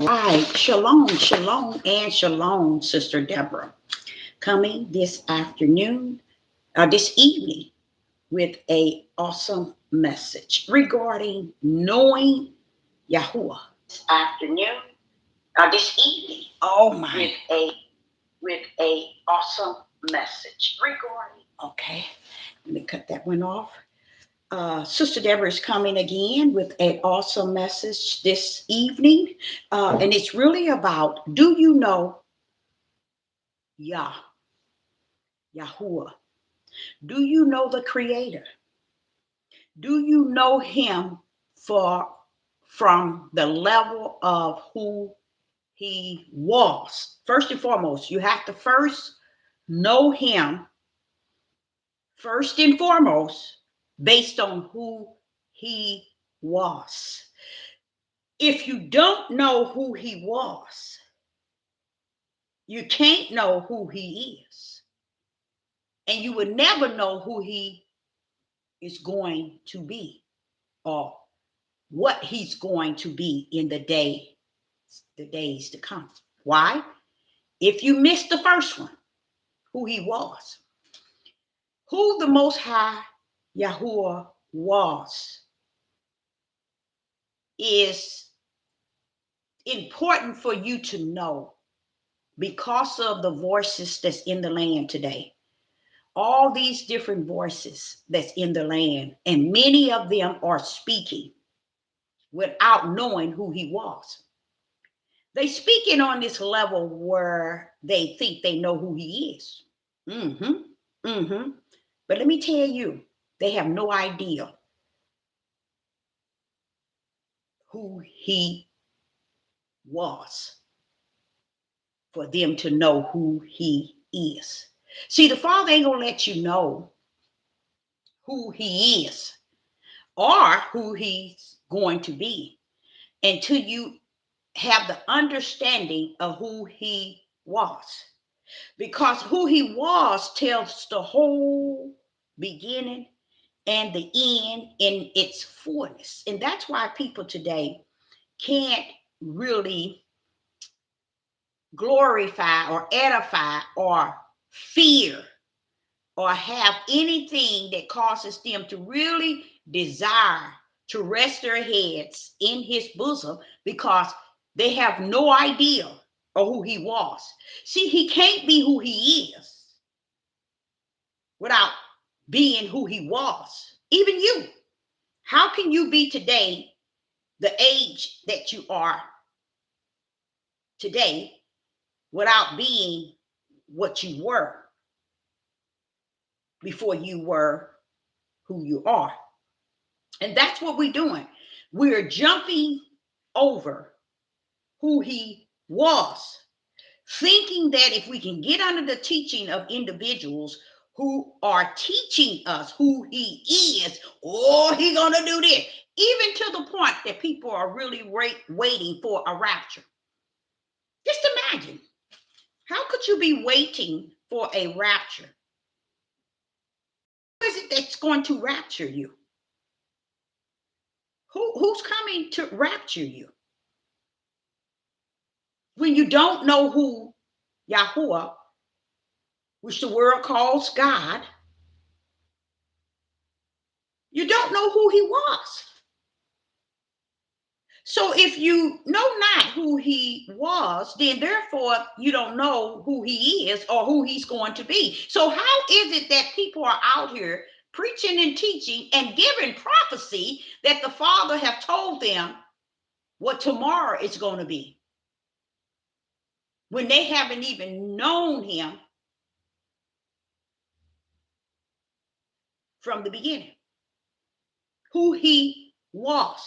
Right. Shalom, shalom, and shalom, Sister Deborah. Coming this afternoon, this evening, with a awesome message regarding knowing Yahuwah. This afternoon, this evening. Oh my! With a awesome message regarding. Okay, let me cut that one off. Sister Deborah is coming again with an awesome message this evening. And it's really about, do you know Yah, Yahuwah? Do you know the Creator? Do you know Him for from the level of who He was? First and foremost, you have to first know Him, first and foremost, based on who He was. If you don't know who He was, you can't know who He is. And you would never know who He is going to be or what He's going to be in the days to come. Why? If you missed the first one, who He was, who the Most High Yahuwah was, is important for you to know because of the voices that's in the land today. All these different voices that's in the land, and many of them are speaking without knowing who He was. They speaking on this level where they think they know who He is. Mm-hmm. Mm-hmm. But let me tell you, they have no idea who He was for them to know who He is. See, the Father ain't gonna let you know who He is or who He's going to be until you have the understanding of who He was. Because who He was tells the whole beginning and the end in its fullness. And that's why people today can't really glorify or edify or fear or have anything that causes them to really desire to rest their heads in His bosom, because they have no idea of who He was. See, He can't be who He is without being who He was. Even you. How can you be today the age that you are today without being what you were before you were who you are? And that's what we're doing. We're jumping over who He was, thinking that if we can get under the teaching of individuals who are teaching us who He is, oh, He's gonna do this, even to the point that people are really waiting for a rapture. Just imagine, how could you be waiting for a rapture? Who is it that's going to rapture you? Who's coming to rapture you? When you don't know who Yahuwah, which the world calls God, you don't know who He was. So if you know not who He was, then therefore you don't know who He is or who He's going to be. So how is it that people are out here preaching and teaching and giving prophecy that the Father have told them what tomorrow is going to be, when they haven't even known Him from the beginning, who He was?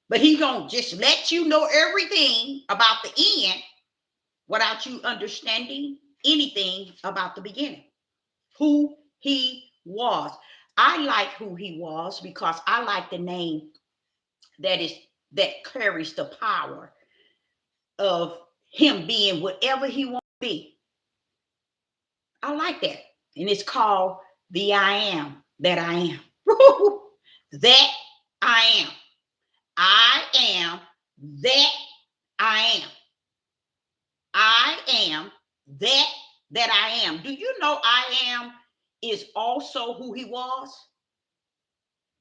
But He's going to just let you know everything about the end without you understanding anything about the beginning, who He was. I like who He was because I like the name that carries the power of Him being whatever He wants to be. I like that. And it's called the I am that I am. That I am. I am that I am. am that I am. Do you know I am is also who he was?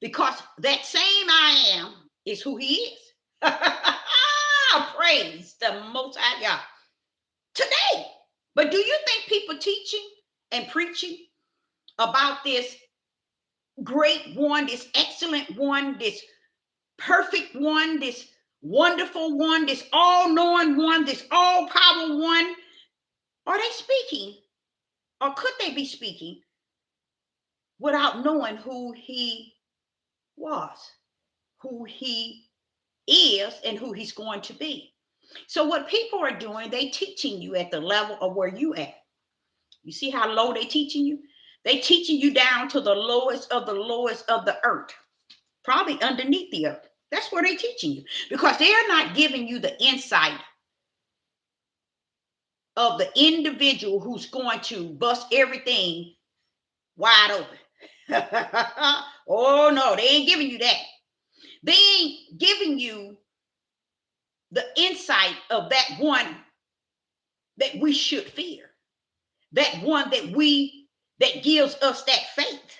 Because that same I am is who he is. Praise the Most High God today. But do you think people teaching and preaching about this great one, this excellent one, this perfect one, this wonderful one, this all-knowing one, this all-powerful one, are they speaking, or could they be speaking without knowing who he was, who he is, and who he's going to be? So what people are doing, they teaching you at the level of where you at. You see how low they teaching you? They teaching you down to the lowest of the earth, probably underneath the earth. That's where they teaching you, because they're not giving you the insight of the individual who's going to bust everything wide open. Oh no, they ain't giving you that. They ain't giving you the insight of that one that we should fear, that one that gives us that faith.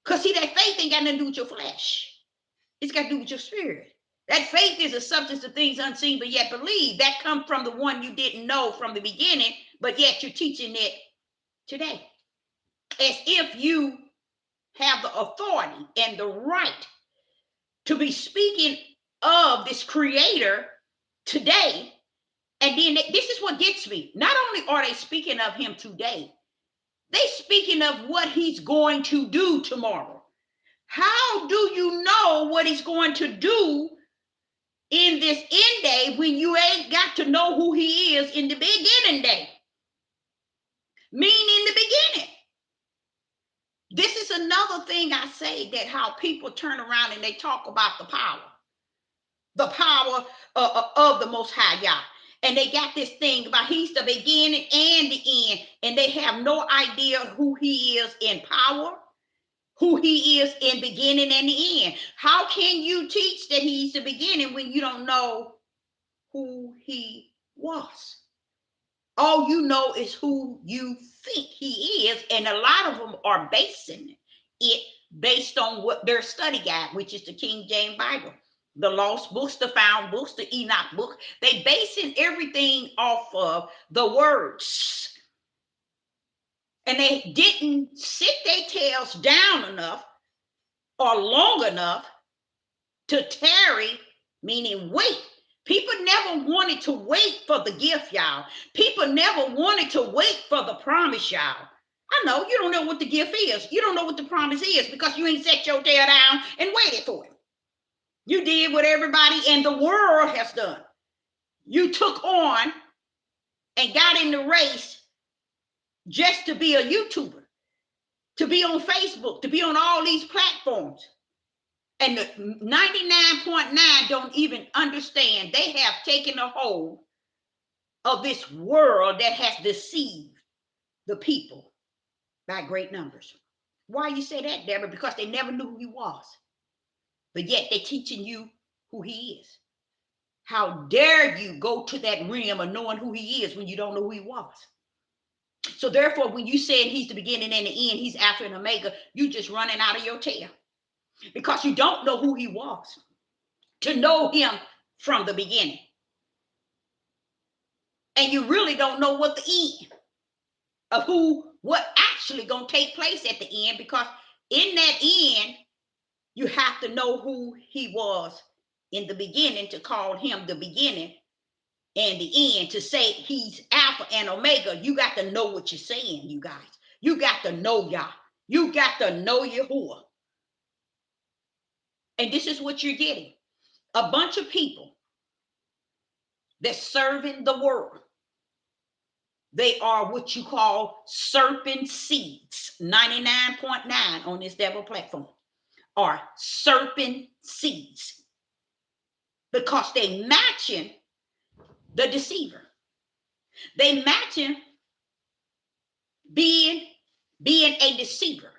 Because see, that faith ain't got nothing to do with your flesh. It's got to do with your spirit. That faith is a substance of things unseen, but yet believe. That comes from the one you didn't know from the beginning, but yet you're teaching it today. As if you have the authority and the right to be speaking of this creator today. And then this is what gets me. Not only are they speaking of him today, they speaking of what he's going to do tomorrow. How do you know what he's going to do in this end day when you ain't got to know who he is in the beginning day? Meaning in the beginning. This is another thing I say, that how people turn around and they talk about the power of the Most High Yah. And they got this thing about he's the beginning and the end, and they have no idea who he is in power, who he is in beginning and the end. How can you teach that he's the beginning when you don't know who he was? All you know is who you think he is, and a lot of them are basing it based on what their study guide, which is the King James Bible, the lost books, the found books, the Enoch book. They basing everything off of the words, and they didn't sit their tails down enough or long enough to tarry, meaning wait. People never wanted to wait for the gift, y'all. People never wanted to wait for the promise, y'all. I know you don't know what the gift is. You don't know what the promise is because you ain't set your tail down and waited for it. You did what everybody in the world has done. You took on and got in the race just to be a YouTuber, to be on Facebook, to be on all these platforms. And the 99.9 don't even understand. They have taken a hold of this world that has deceived the people by great numbers. Why you say that, Deborah? Because they never knew who he was. But yet they're teaching you who he is. How dare you go to that realm of knowing who he is when you don't know who he was? So therefore, when you say he's the beginning and the end, he's Alpha and Omega, you just running out of your tail. Because you don't know who he was. To know him from the beginning. And you really don't know what the end of what actually going to take place at the end, because in that end, you have to know who he was in the beginning to call him the beginning and the end. To say he's Alpha and Omega, you got to know what you're saying, you guys. You got to know Yah. You got to know Yahuwah. And this is what you're getting. A bunch of people that's serving the world. They are what you call serpent seeds. 99.9 on this devil platform are serpent seeds, because they matching the deceiver. They matching being a deceiver.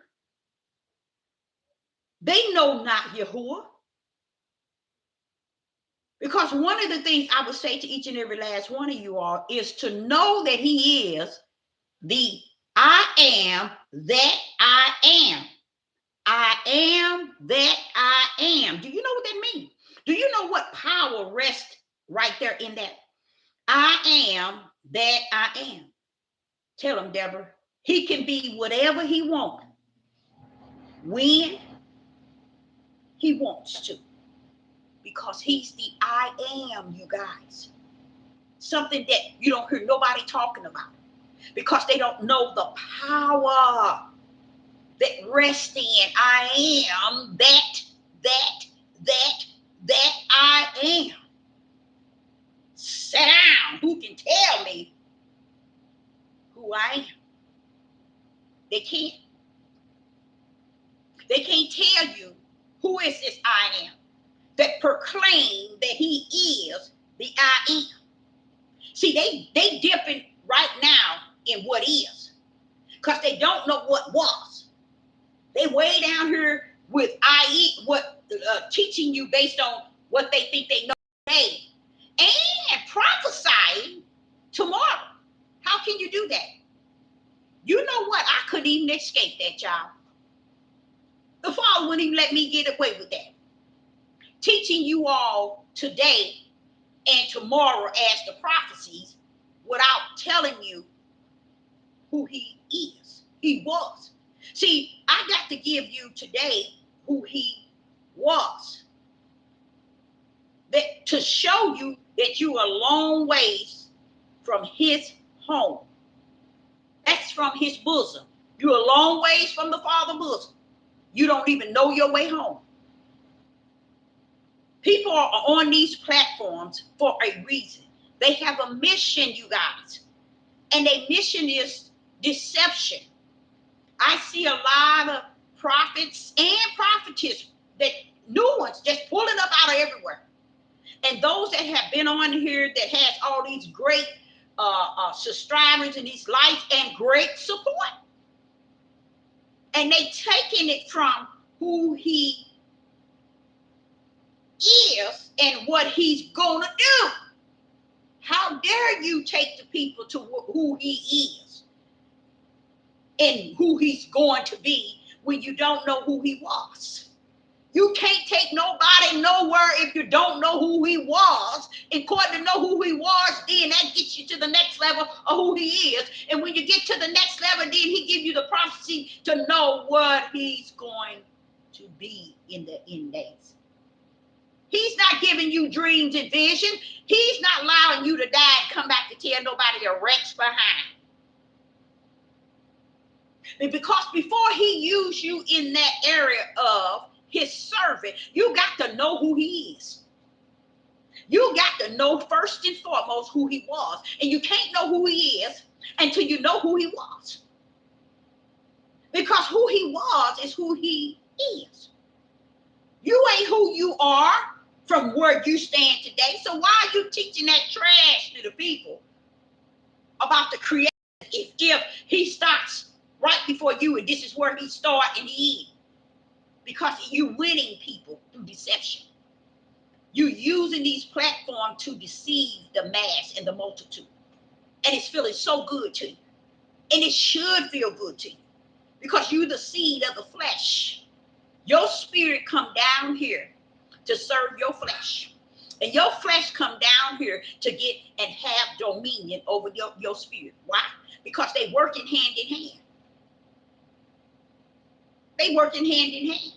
They know not Yahuwah. Because one of the things I would say to each and every last one of you all is to know that he is the I am that I am. I am that I am. Do you know what that means? Do you know what power rests right there in that? I am that I am. Tell him, Deborah. He can be whatever he wants, when he wants to, because he's the I am, you guys. Something that you don't hear nobody talking about because they don't know the power that rests in I am that I am. Sit down. Who can tell me who I am? They can't. They can't tell you who is this I am that proclaim that he is the I am. See, they dipping right now in what is, because they don't know what was. They way down here with teaching you based on what they think they know today, and prophesying tomorrow. How can you do that? You know what? I couldn't even escape that, y'all. The Father wouldn't even let me get away with that. Teaching you all today and tomorrow as the prophecies without telling you who he is, he was. See, I got to give you today who he was, that to show you that you are a long ways from his home. That's from his bosom. You're a long ways from the Father's bosom. You don't even know your way home. People are on these platforms for a reason. They have a mission, you guys. And their mission is deception. I see a lot of prophets and prophetess, that new ones just pulling up out of everywhere. And those that have been on here that has all these great subscribers and these likes and great support. And they taking it from who he is and what he's gonna do. How dare you take the people to who he is and who he's going to be when you don't know who he was? You can't take nobody nowhere if you don't know who he was. According to know who he was, then that gets you to the next level of who he is. And when you get to the next level, then he gives you the prophecy to know what he's going to be in the end days. He's not giving you dreams and vision. He's not allowing you to die and come back to tell nobody your wrecks behind. And because before he used you in that area of his servant, you got to know who he is. You got to know first and foremost who he was. And you can't know who he is until you know who he was. Because who he was is who he is. You ain't who you are from where you stand today. So why are you teaching that trash to the people about the creation if he starts right before you and this is where he start and he ends? Because you winning people through deception. You using these platforms to deceive the mass and the multitude. And it's feeling so good to you. And it should feel good to you. Because you're the seed of the flesh. Your spirit come down here to serve your flesh. And your flesh come down here to get and have dominion over your spirit. Why? Because they working hand in hand. They working hand in hand.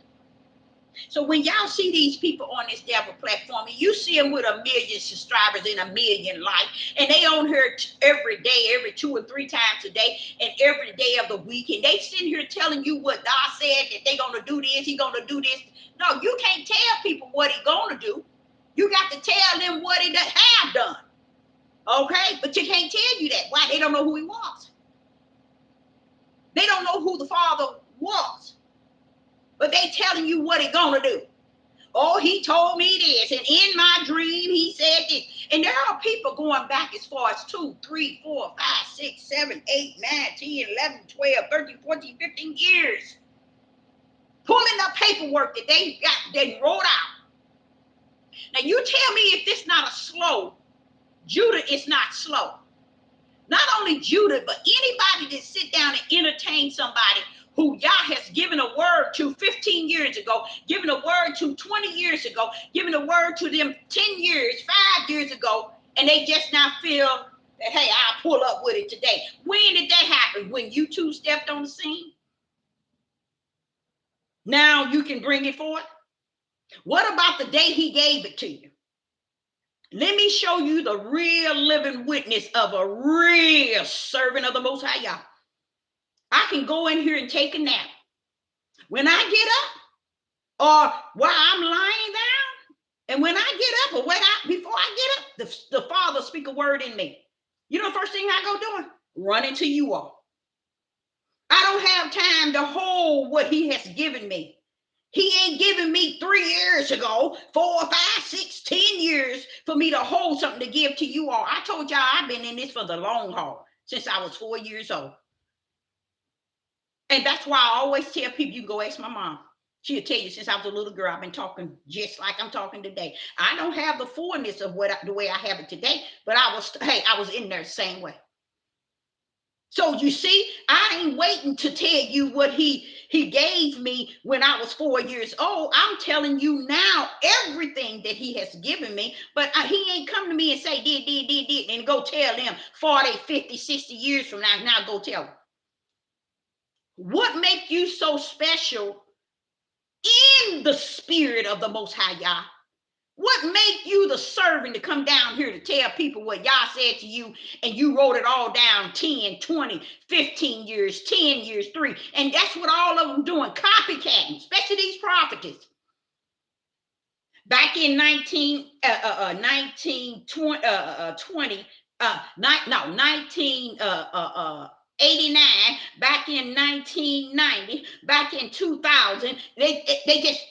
So when y'all see these people on this devil platform, and you see them with 1 million subscribers and 1 million likes, and they on here every day, every 2 or 3 times a day, and every day of the week, and they sitting here telling you what God said, that they gonna do this, he gonna do this. No, you can't tell people what he gonna do. You got to tell them what he have done. Okay? But you can't tell you that. Why? They don't know who he was. They don't know who the Father was. But they telling you what he gonna do. Oh, he told me this, and in my dream he said this. And there are people going back as far as 2, 3, 4, 5, 6, 7, 8, 9, 10, 11, 12, 13, 14, 15 years. Pulling up paperwork that they wrote out. Now you tell me if this not a slow. Judah is not slow. Not only Judah, but anybody that sit down and entertain somebody who Yah has given a word to 15 years ago, given a word to 20 years ago, given a word to them 10 years, 5 years ago, and they just now feel that, hey, I'll pull up with it today. When did that happen? When you two stepped on the scene? Now you can bring it forth? What about the day he gave it to you? Let me show you the real living witness of a real servant of the Most High Yah. I can go in here and take a nap. When I get up, or while I'm lying down, and when I get up, or before I get up, the Father speak a word in me. You know the first thing I go doing? Running to you all. I don't have time to hold what he has given me. He ain't giving me 3 years ago, 4, 5, 6, 10 years for me to hold something to give to you all. I told y'all I've been in this for the long haul since I was 4 years old. And that's why I always tell people, you can go ask my mom. She'll tell you since I was a little girl, I've been talking just like I'm talking today. I don't have the fullness of the way I have it today, but I was in there the same way. So you see, I ain't waiting to tell you what he gave me when I was 4 years old. I'm telling you now everything that he has given me, but he ain't come to me and say, did, and go tell them 40, 50, 60 years from now go tell them. What makes you so special in the spirit of the Most High Yah? What made you the servant to come down here to tell people what Yah said to you, and you wrote it all down 10, 20, 15 years, 10 years, 3. And that's what all of them doing, copycatting, especially these prophetess. Back in 1989, back in 1990, back in 2000, they just,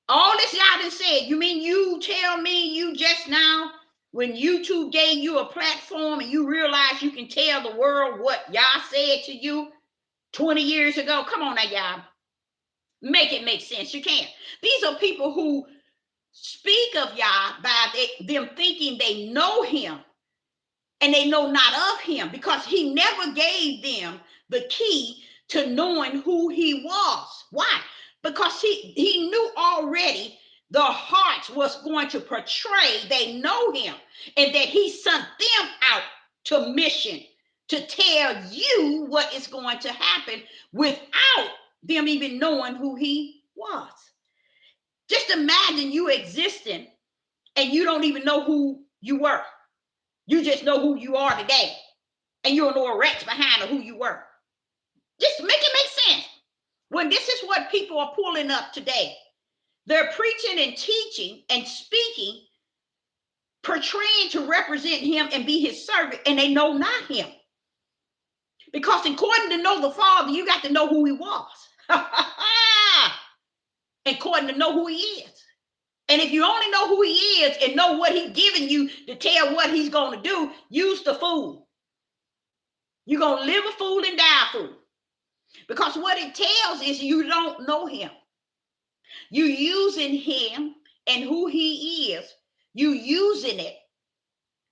all this y'all done said. You mean you tell me you just now, when YouTube gave you a platform and you realize you can tell the world what Yah said to you 20 years ago? Come on now, y'all. Make it make sense. You can't. These are people who speak of Yah by them thinking they know him, and they know not of him, because he never gave them the key to knowing who he was. Why? Because he knew already the hearts was going to portray they know him, and that he sent them out to mission to tell you what is going to happen without them even knowing who he was. Just imagine you existing and you don't even know who you were. You just know who you are today, and you don't know a rat's behind of who you were. Just make it make sense. When this is what people are pulling up today, they're preaching and teaching and speaking, portraying to represent him and be his servant, and they know not him. Because according to know the Father, you got to know who he was. According to know who he is. And if you only know who he is and know what he's giving you to tell what he's going to do, use the fool. You're going to live a fool and die a fool. Because what it tells is you don't know him. You're using him and who he is. You're using it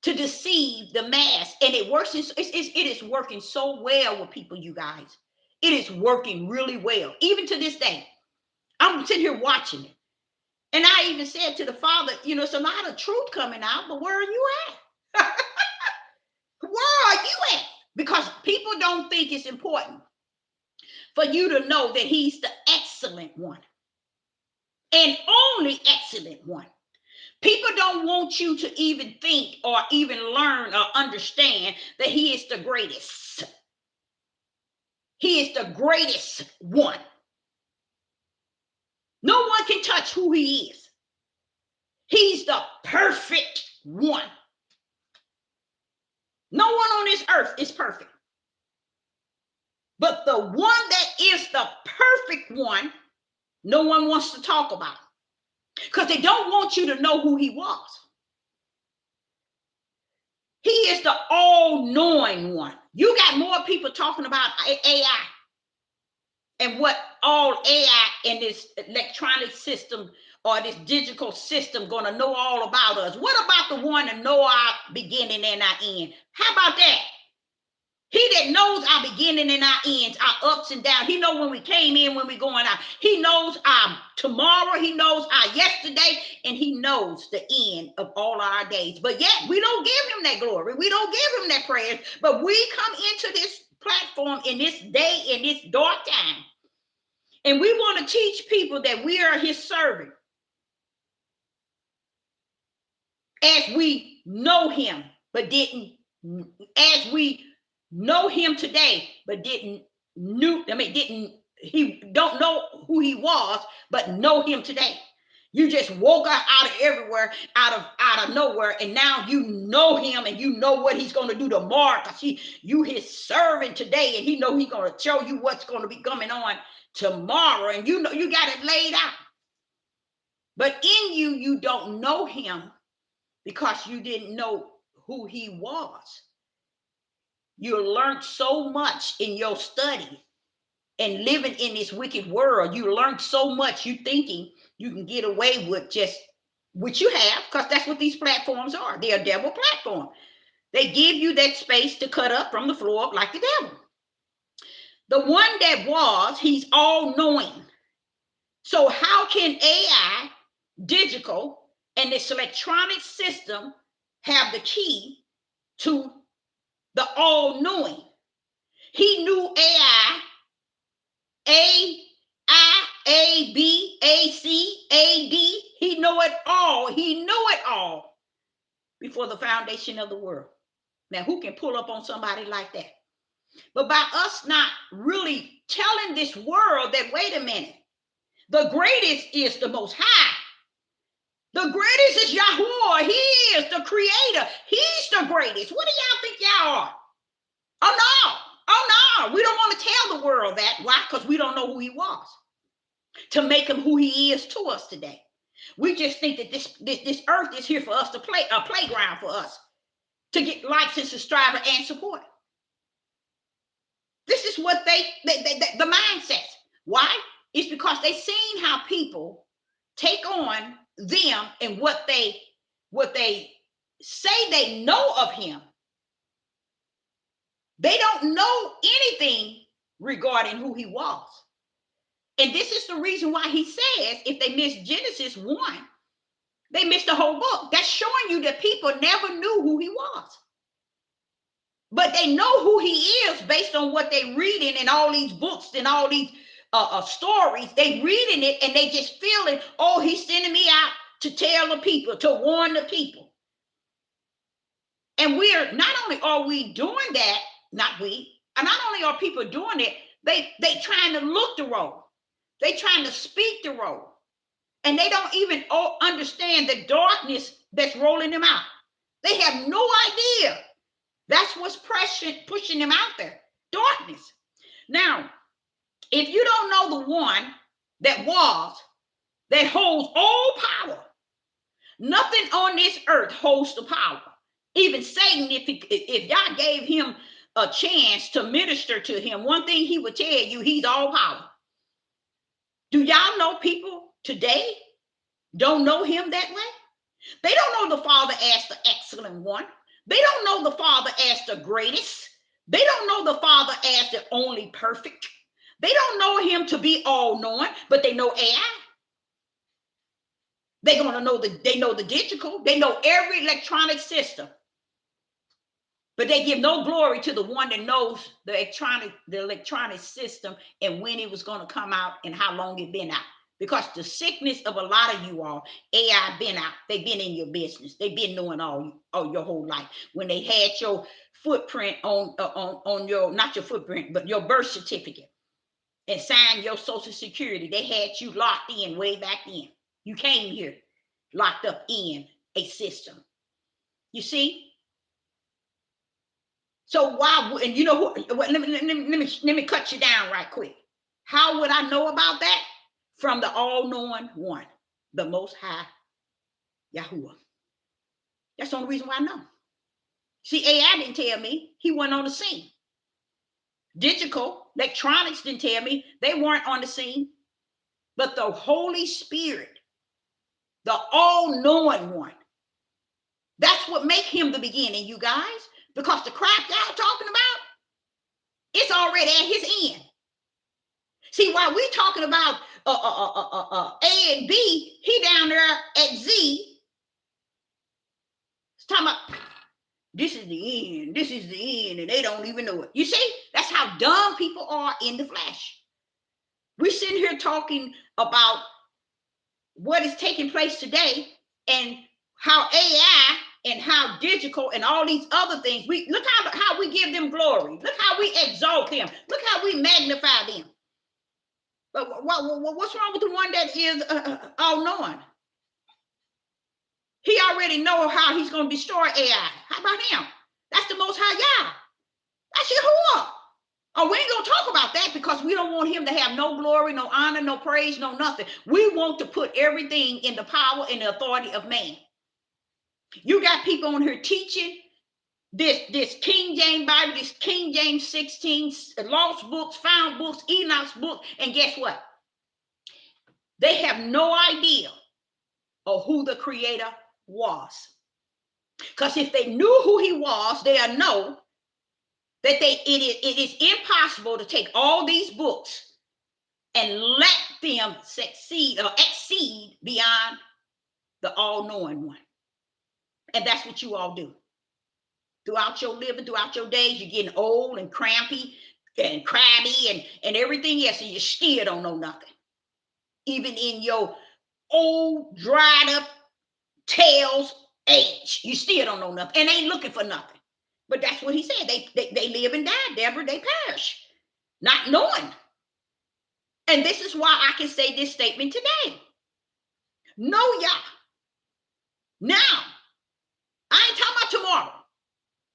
to deceive the mass. And it works. It is working so well with people, you guys. It is working really well. Even to this day. I'm sitting here watching it. And I even said to the Father, it's a lot of truth coming out, but where are you at? Where are you at? Because people don't think it's important for you to know that he's the excellent one and only excellent one. People don't want you to even think or even learn or understand that he is the greatest. He is the greatest one. No one can touch who he is. He's the perfect one. No one on this earth is perfect. But the one that is the perfect one, no one wants to talk about. Because they don't want you to know who he was. He is the all-knowing one. You got more people talking about AI and what all AI and this electronic system or this digital system going to know all about us? What about the one that know our beginning and our end? How about that? He that knows our beginning and our ends, our ups and downs. He knows when we came in, when we're going out. He knows our tomorrow. He knows our yesterday. And he knows the end of all our days. But yet we don't give him that glory. We don't give him that praise. But we come into this platform in this day, in this dark time. And we want to teach people that we are his servant. As we know him, but didn't, as we know him today, but he don't know who he was, but know him today. You just woke up out of everywhere, out of nowhere, and now you know him and you know what he's going to do tomorrow, because you his servant today, and he know he's going to show you what's going to be coming on tomorrow, and you know you got it laid out. But in you don't know him because you didn't know who he was. You learned so much in your study and living in this wicked world. You learned so much. You thinking you can get away with just what you have, because that's what these platforms are. They're a devil platform. They give you that space to cut up from the floor up like the devil. The one that was, he's all knowing. So how can AI, digital, and this electronic system have the key to the all-knowing? He knew AI, A, B, A, C, A, D. He knew it all. He knew it all before the foundation of the world. Now, who can pull up on somebody like that? But by us not really telling this world that, wait a minute, the greatest is the Most High. The greatest is Yahweh. He is the creator. He's the greatest. What do y'all think y'all are? Oh, no. Oh, no. We don't want to tell the world that. Why? Because we don't know who he was to make him who he is to us today. We just think that this earth is here for us to play, a playground for us to get likes and subscribers and support. This is what the mindset. Why? It's because they seen how people take on them and what they say they know of him. They don't know anything regarding who he was. And this is the reason why he says if they miss Genesis 1, they missed the whole book. That's showing you that people never knew who he was. But they know who he is based on what they reading in all these books and all these stories. They reading it and they just feeling, oh, he's sending me out to tell the people, to warn the people. And we're not only are we doing that, not only are people doing it, they trying to look the role. They trying to speak the role. And they don't even understand the darkness that's rolling them out. They have no idea. That's what's pushing them out there. Darkness. Now, if you don't know the one that holds all power, nothing on this earth holds the power. Even Satan, if y'all gave him a chance to minister to him, one thing he would tell you, he's all power. Do y'all know people today don't know him that way? They don't know the Father as the excellent one. They don't know the Father as the greatest. They don't know the Father as the only perfect. They don't know him to be all-knowing, but they know AI. They're going to know they know the digital. They know every electronic system. But they give no glory to the one that knows the electronic system and when it was going to come out and how long it been out. Because the sickness of a lot of you all, AI been out. They've been in your business. They've been knowing all your whole life. When they had your footprint on your, not your footprint, but your birth certificate and signed your Social Security, they had you locked in way back then. You came here locked up in a system. You see? So why, and you know, let me cut you down right quick. How would I know about that? From the all-knowing one, the Most High Yahuwah. That's the only reason why I know. See, AI didn't tell me. He wasn't on the scene. Digital, electronics didn't tell me. They weren't on the scene. But the Holy Spirit the all-knowing one. That's what makes him the beginning, you guys, because the crap y'all talking about, it's already at his end. See, while we talking about A and B, he down there at Z. It's talking about this is the end, this is the end, and they don't even know it. You see, that's how dumb people are in the flesh. We're sitting here talking about what is taking place today and how AI and how digital and all these other things, we look how we give them glory. Look how we exalt them. Look how we magnify them. But what's wrong with the one that is all-knowing? He already knows how he's going to destroy AI. How about him? That's the Most High Yah. That's Yahuwah. Oh, we ain't going to talk about that because we don't want him to have no glory, no honor, no praise, no nothing. We want to put everything in the power and the authority of man. You got people on here teaching this King James Bible, this King James 16, lost books, found books, Enoch's book, and guess what? They have no idea of who the creator was. Because if they knew who he was, they'll know that it is impossible to take all these books and let them succeed or exceed beyond the all-knowing one. And that's what you all do. Throughout your living, throughout your days, you're getting old and crampy and crabby and everything else, and you still don't know nothing. Even in your old, dried up tails age, you still don't know nothing and ain't looking for nothing. But that's what he said. They live and die, Deborah. They perish, not knowing. And this is why I can say this statement today. Know Yah. Now. I ain't talking about tomorrow.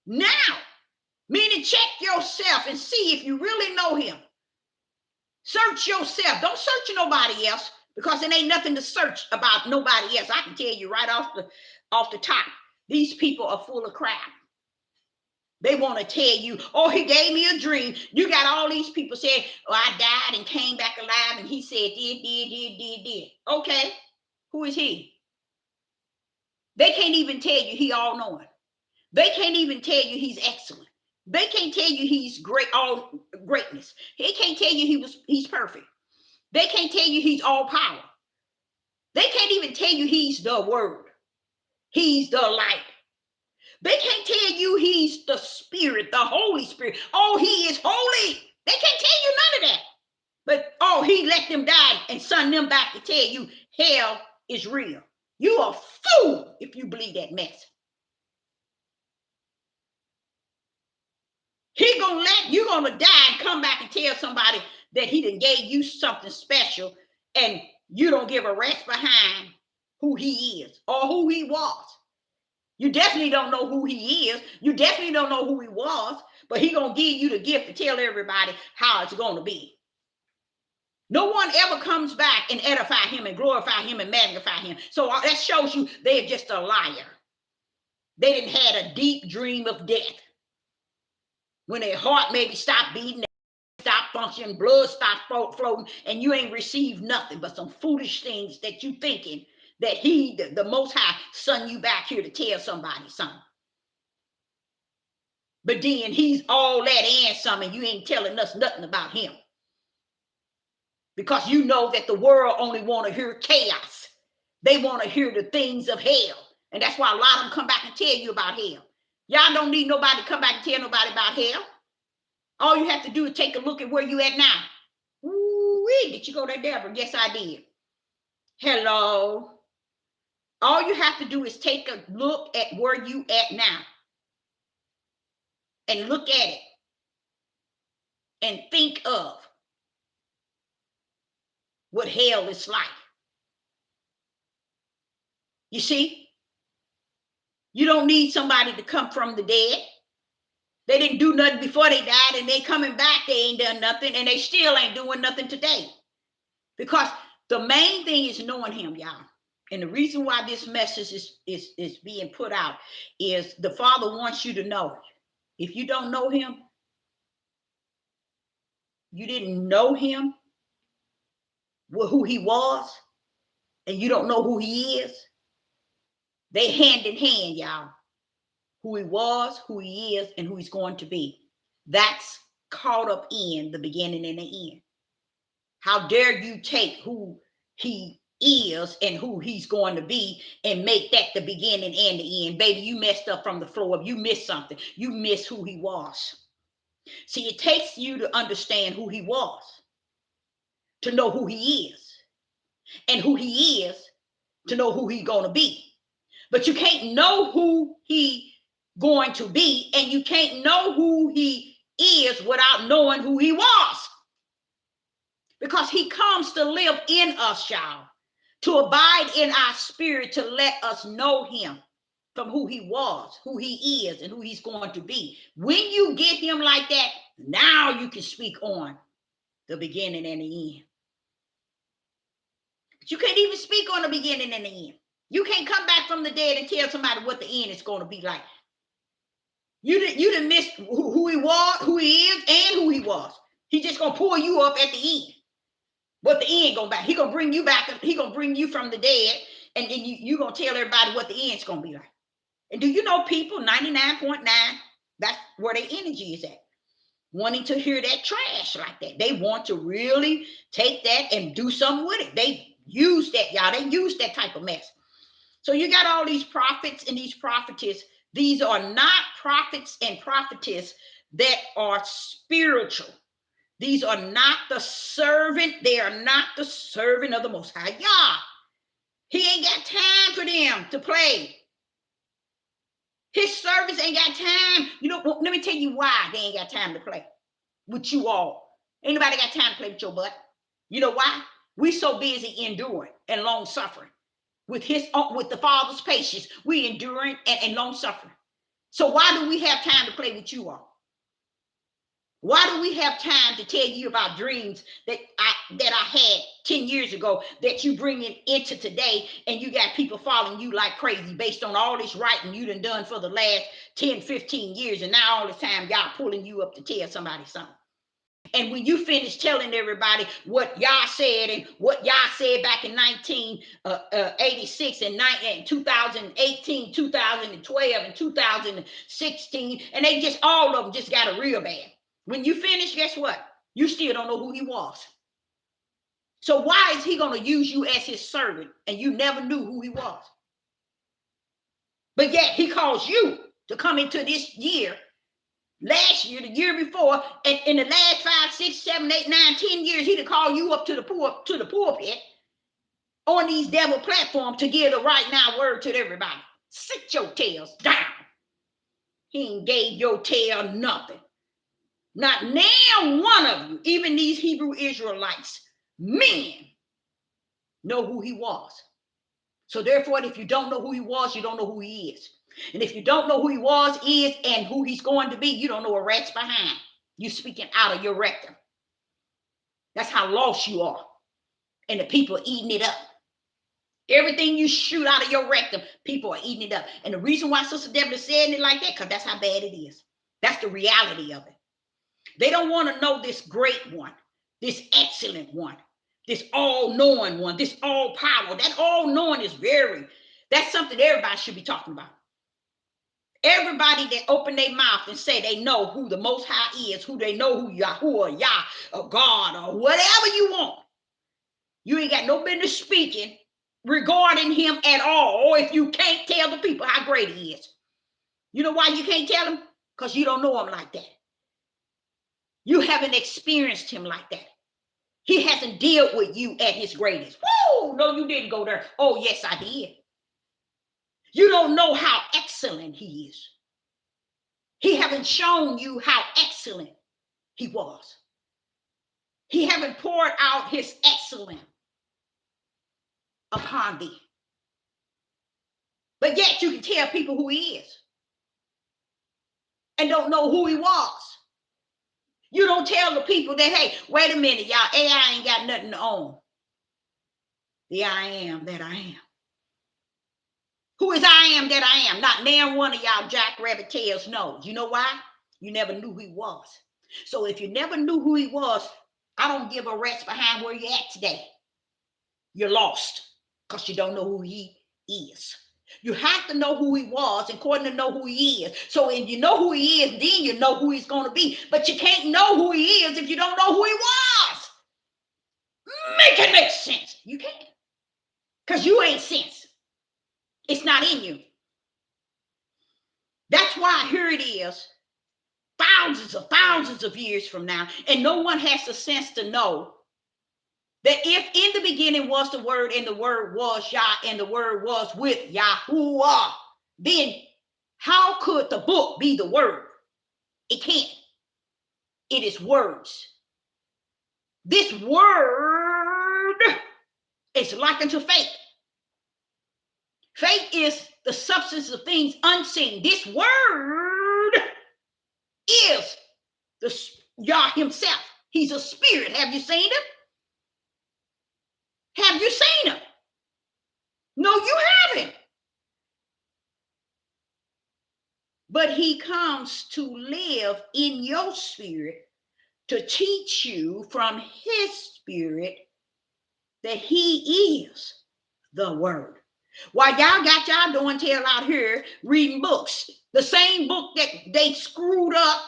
Now. Meaning check yourself and see if you really know him. Search yourself. Don't search nobody else because it ain't nothing to search about nobody else. I can tell you right off the top. These people are full of crap. They want to tell you, oh, he gave me a dream. You got all these people saying, oh, I died and came back alive. And he said, did. Okay, who is he? They can't even tell you he all-knowing. They can't even tell you he's excellent. They can't tell you he's great, all greatness. He can't tell you he's perfect. They can't tell you he's all power. They can't even tell you he's the word. He's the light. They can't tell you he's the Spirit, the Holy Spirit. Oh, he is holy. They can't tell you none of that. But, oh, he let them die and send them back to tell you hell is real. You a fool if you believe that mess. He gonna let you gonna die and come back and tell somebody that he done gave you something special and you don't give a rest behind who he is or who he was. You definitely don't know who he is. You definitely don't know who he was, but he gonna give you the gift to tell everybody how it's gonna be. No one ever comes back and edify him and glorify him and magnify him. So that shows you they're just a liar. They didn't had a deep dream of death. When their heart maybe stopped beating, stop functioning, blood stop floating, and you ain't received nothing but some foolish things that you thinking that he, the Most High, sent you back here to tell somebody something. But then he's all that and some, and you ain't telling us nothing about him. Because you know that the world only want to hear chaos. They want to hear the things of hell. And that's why a lot of them come back and tell you about hell. Y'all don't need nobody to come back and tell nobody about hell. All you have to do is take a look at where you at now. Ooh-wee, did you go there, Deborah? Yes, I did. Hello. All you have to do is take a look at where you at now. And look at it. And think of what hell is like. You see? You don't need somebody to come from the dead. They didn't do nothing before they died, and they coming back, they ain't done nothing, and they still ain't doing nothing today. Because the main thing is knowing him, y'all. And the reason why this message is being put out is the Father wants you to know. If you don't know him, you didn't know him, who he was, and you don't know who he is, they hand in hand, y'all. Who he was, who he is, and who he's going to be. That's caught up in the beginning and the end. How dare you take who he is and who he's going to be and make that the beginning and the end? Baby, you messed up from the floor up. You missed something. You missed who he was. See, it takes you to understand who he was, to know who he is, and who he is, to know who he's going to be. But you can't know who he going to be, and you can't know who he is without knowing who he was. Because he comes to live in us, y'all, to abide in our spirit, to let us know him from who he was, who he is, and who he's going to be. When you get him like that, now you can speak on the beginning and the end. But you can't even speak on the beginning and the end. You can't come back from the dead and tell somebody what the end is going to be like. You didn't miss who he was, who he is, and who he was. He's just going to pull you up at the end. What the end going to be. He going to bring you back. He going to bring you from the dead, and then you going to tell everybody what the end's going to be like. And do you know people, 99.9, that's where their energy is at. Wanting to hear that trash like that. They want to really take that and do something with it. They use that, y'all. They use that type of mess. So you got all these prophets and these prophetess. These are not prophets and prophetess that are spiritual. These are not the servant. They are not the servant of the Most High Yah. He ain't got time for them to play. His servants ain't got time. You know, let me tell you why they ain't got time to play with you all. Ain't nobody got time to play with your butt. You know why? We so busy enduring and long suffering. With the Father's patience, we enduring and long suffering. So why do we have time to play with you all? Why do we have time to tell you about dreams that I had 10 years ago that you bring into today, and you got people following you like crazy based on all this writing you done for the last 10, 15 years, and now all the time y'all pulling you up to tell somebody something. And when you finish telling everybody what Yah said and what Yah said back in 1986 and 2018, 2012, and 2016, and they just, all of them just got it real bad. When you finish, guess what? You still don't know who he was. So why is he going to use you as his servant and you never knew who he was? But yet he calls you to come into this year. Last year, the year before, and in the last 5, 6, 7, 8, 9, 10 years, he'd call you up to the pulpit on these devil platforms to give the right now word to everybody. Sit your tails down. He ain't gave your tail nothing. Not now one of you, even these Hebrew Israelites, men, know who he was. So therefore, if you don't know who he was, you don't know who he is. And if you don't know who he was, is, and who he's going to be, you don't know a rat's behind. You're speaking out of your rectum. That's how lost you are. And the people are eating it up. Everything you shoot out of your rectum, people are eating it up. And the reason why Sister Deborah said it like that, because that's how bad it is. That's the reality of it. They don't want to know this great one, this excellent one, this all-knowing one, this all-power. That all-knowing is that's something everybody should be talking about. Everybody that open their mouth and say they know who the Most High is, who they know who Yahuwah, Yah, or God, or whatever you want. You ain't got no business speaking regarding him at all. Or if you can't tell the people how great he is. You know why you can't tell them? Because you don't know him like that. You haven't experienced him like that. He hasn't dealt with you at his greatest. Whoa, no, you didn't go there. Oh, yes, I did. You don't know how excellent he is. He haven't shown you how excellent he was. He haven't poured out his excellence upon thee. But yet you can tell people who he is and don't know who he was. You don't tell the people that, hey, wait a minute, y'all, AI ain't got nothing to own. The I am that I am. Who is I am that I am? Not now one of y'all jackrabbit tails knows. You know why? You never knew who he was. So if you never knew who he was, I don't give a rat's behind where you're at today. You're lost. because you don't know who he is. You have to know who he was according to know who he is. So when you know who he is, then you know who he's going to be. But you can't know who he is if you don't know who he was. Make it make sense. You can't. Because you ain't sense. It's not in you. That's why here it is, thousands of years from now, and no one has the sense to know that if in the beginning was the word, and the word was Yah, and the word was with Yahuwah, then how could the book be the word? It can't. It is words. This word is likened to faith. Faith is the substance of things unseen. This word is the Yah himself. He's a spirit. Have you seen him? Have you seen him? No, you haven't. But he comes to live in your spirit to teach you from his spirit that he is the word. While y'all got y'all doing tail out here reading books, the same book that they screwed up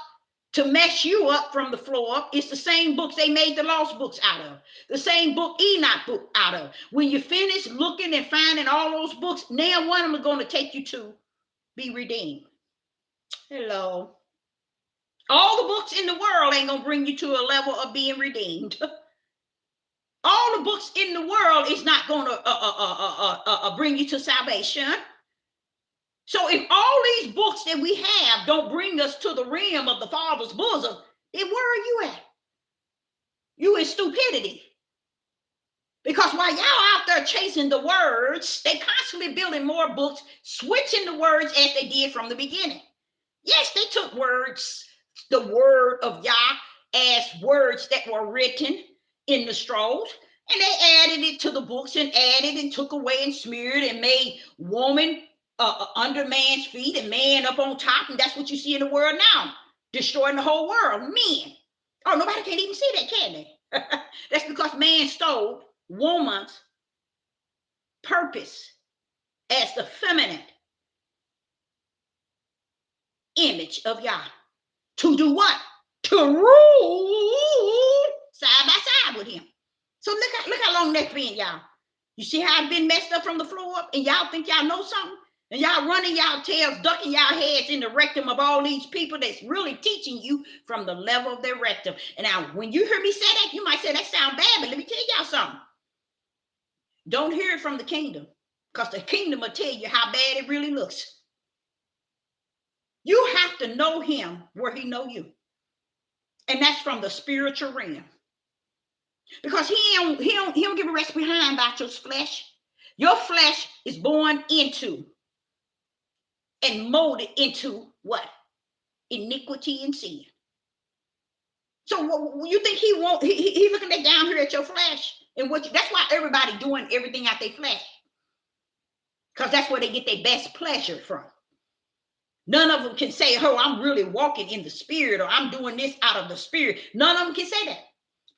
to mess you up from the floor up, it's the same books they made the lost books out of. The same book Enoch book out of. When you finish looking and finding all those books, now one of them are going to take you to be redeemed. Hello. All the books in the world ain't going to bring you to a level of being redeemed. All the books in the world is not going to bring you to salvation. So if all these books that we have don't bring us to the realm of the Father's bosom, then where are you at? You in stupidity. Because while y'all out there chasing the words, they constantly building more books, switching the words as they did from the beginning. Yes, they took words, the word of Yah, as words that were written in the scrolls, and they added it to the books and added and took away and smeared and made woman under man's feet and man up on top. And that's what you see in the world now, destroying the whole world. Men. Oh, nobody can't even see that, can they? That's because man stole woman's purpose as the feminine image of Yah. To do what? To rule side by side with him. So look how long that's been, y'all. You see how it's been messed up from the floor up, and y'all think y'all know something? And y'all running y'all tails, ducking y'all heads in the rectum of all these people that's really teaching you from the level of their rectum. And now, when you hear me say that, you might say that sound bad, but let me tell y'all something. Don't hear it from the kingdom, because the kingdom will tell you how bad it really looks. You have to know him where he know you. And that's from the spiritual realm. Because he don't give a rest behind about your flesh. Your flesh is born into and molded into what? Iniquity and sin. So you think he won't? He looking at down here at your flesh, and that's why everybody doing everything out their flesh, because that's where they get their best pleasure from. None of them can say, "Oh, I'm really walking in the spirit," or "I'm doing this out of the spirit." None of them can say that.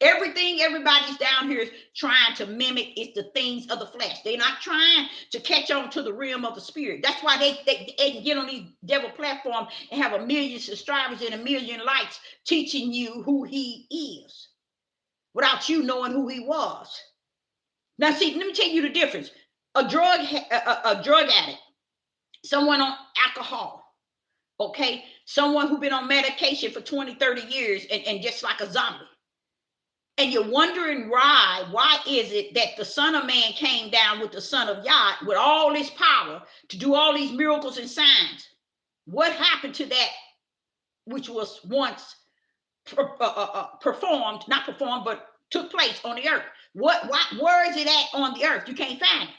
Everything everybody's down here is trying to mimic is the things of the flesh. They're not trying to catch on to the realm of the spirit. That's why they can get on these devil platforms and have 1 million subscribers and 1 million likes teaching you who he is without you knowing who he was. Now, see, let me tell you the difference. A drug addict, someone on alcohol, okay? Someone who's been on medication for 20, 30 years and just like a zombie. And you're wondering why is it that the Son of Man came down with the Son of Yah with all this power to do all these miracles and signs? What happened to that which was once performed, not performed, but took place on the earth? Where is it at on the earth? You can't find it.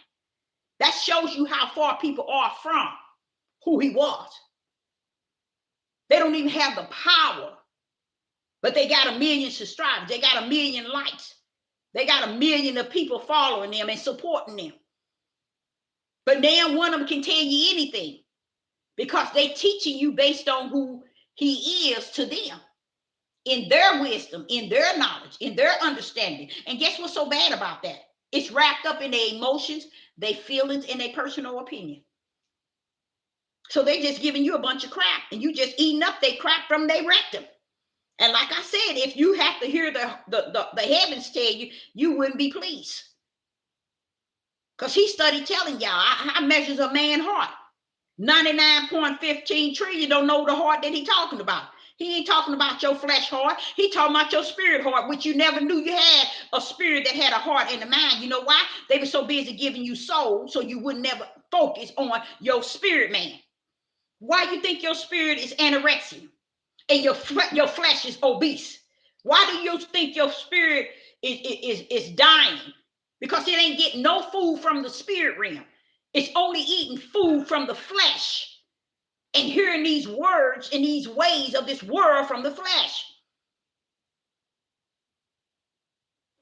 That shows you how far people are from who he was. They don't even have the power, but they got 1 million subscribers. They got 1 million likes. They got 1 million of people following them and supporting them. But now one of them can tell you anything because they teaching you based on who he is to them, in their wisdom, in their knowledge, in their understanding. And guess what's so bad about that? It's wrapped up in their emotions, their feelings, and their personal opinion. So they just giving you a bunch of crap, and you just eating up their crap from their rectum. And like I said, if you have to hear the heavens tell you, you wouldn't be pleased. Because he studied telling y'all how measures a man's heart. 99.15 trillion don't know the heart that he talking about. He ain't talking about your flesh heart. He talking about your spirit heart, which you never knew you had a spirit that had a heart and a mind. You know why? They were so busy giving you soul, so you would never focus on your spirit man. Why you think your spirit is anorexic and your flesh is obese? Why do you think your spirit is dying? Because it ain't getting no food from the spirit realm. It's only eating food from the flesh and hearing these words and these ways of this world from the flesh.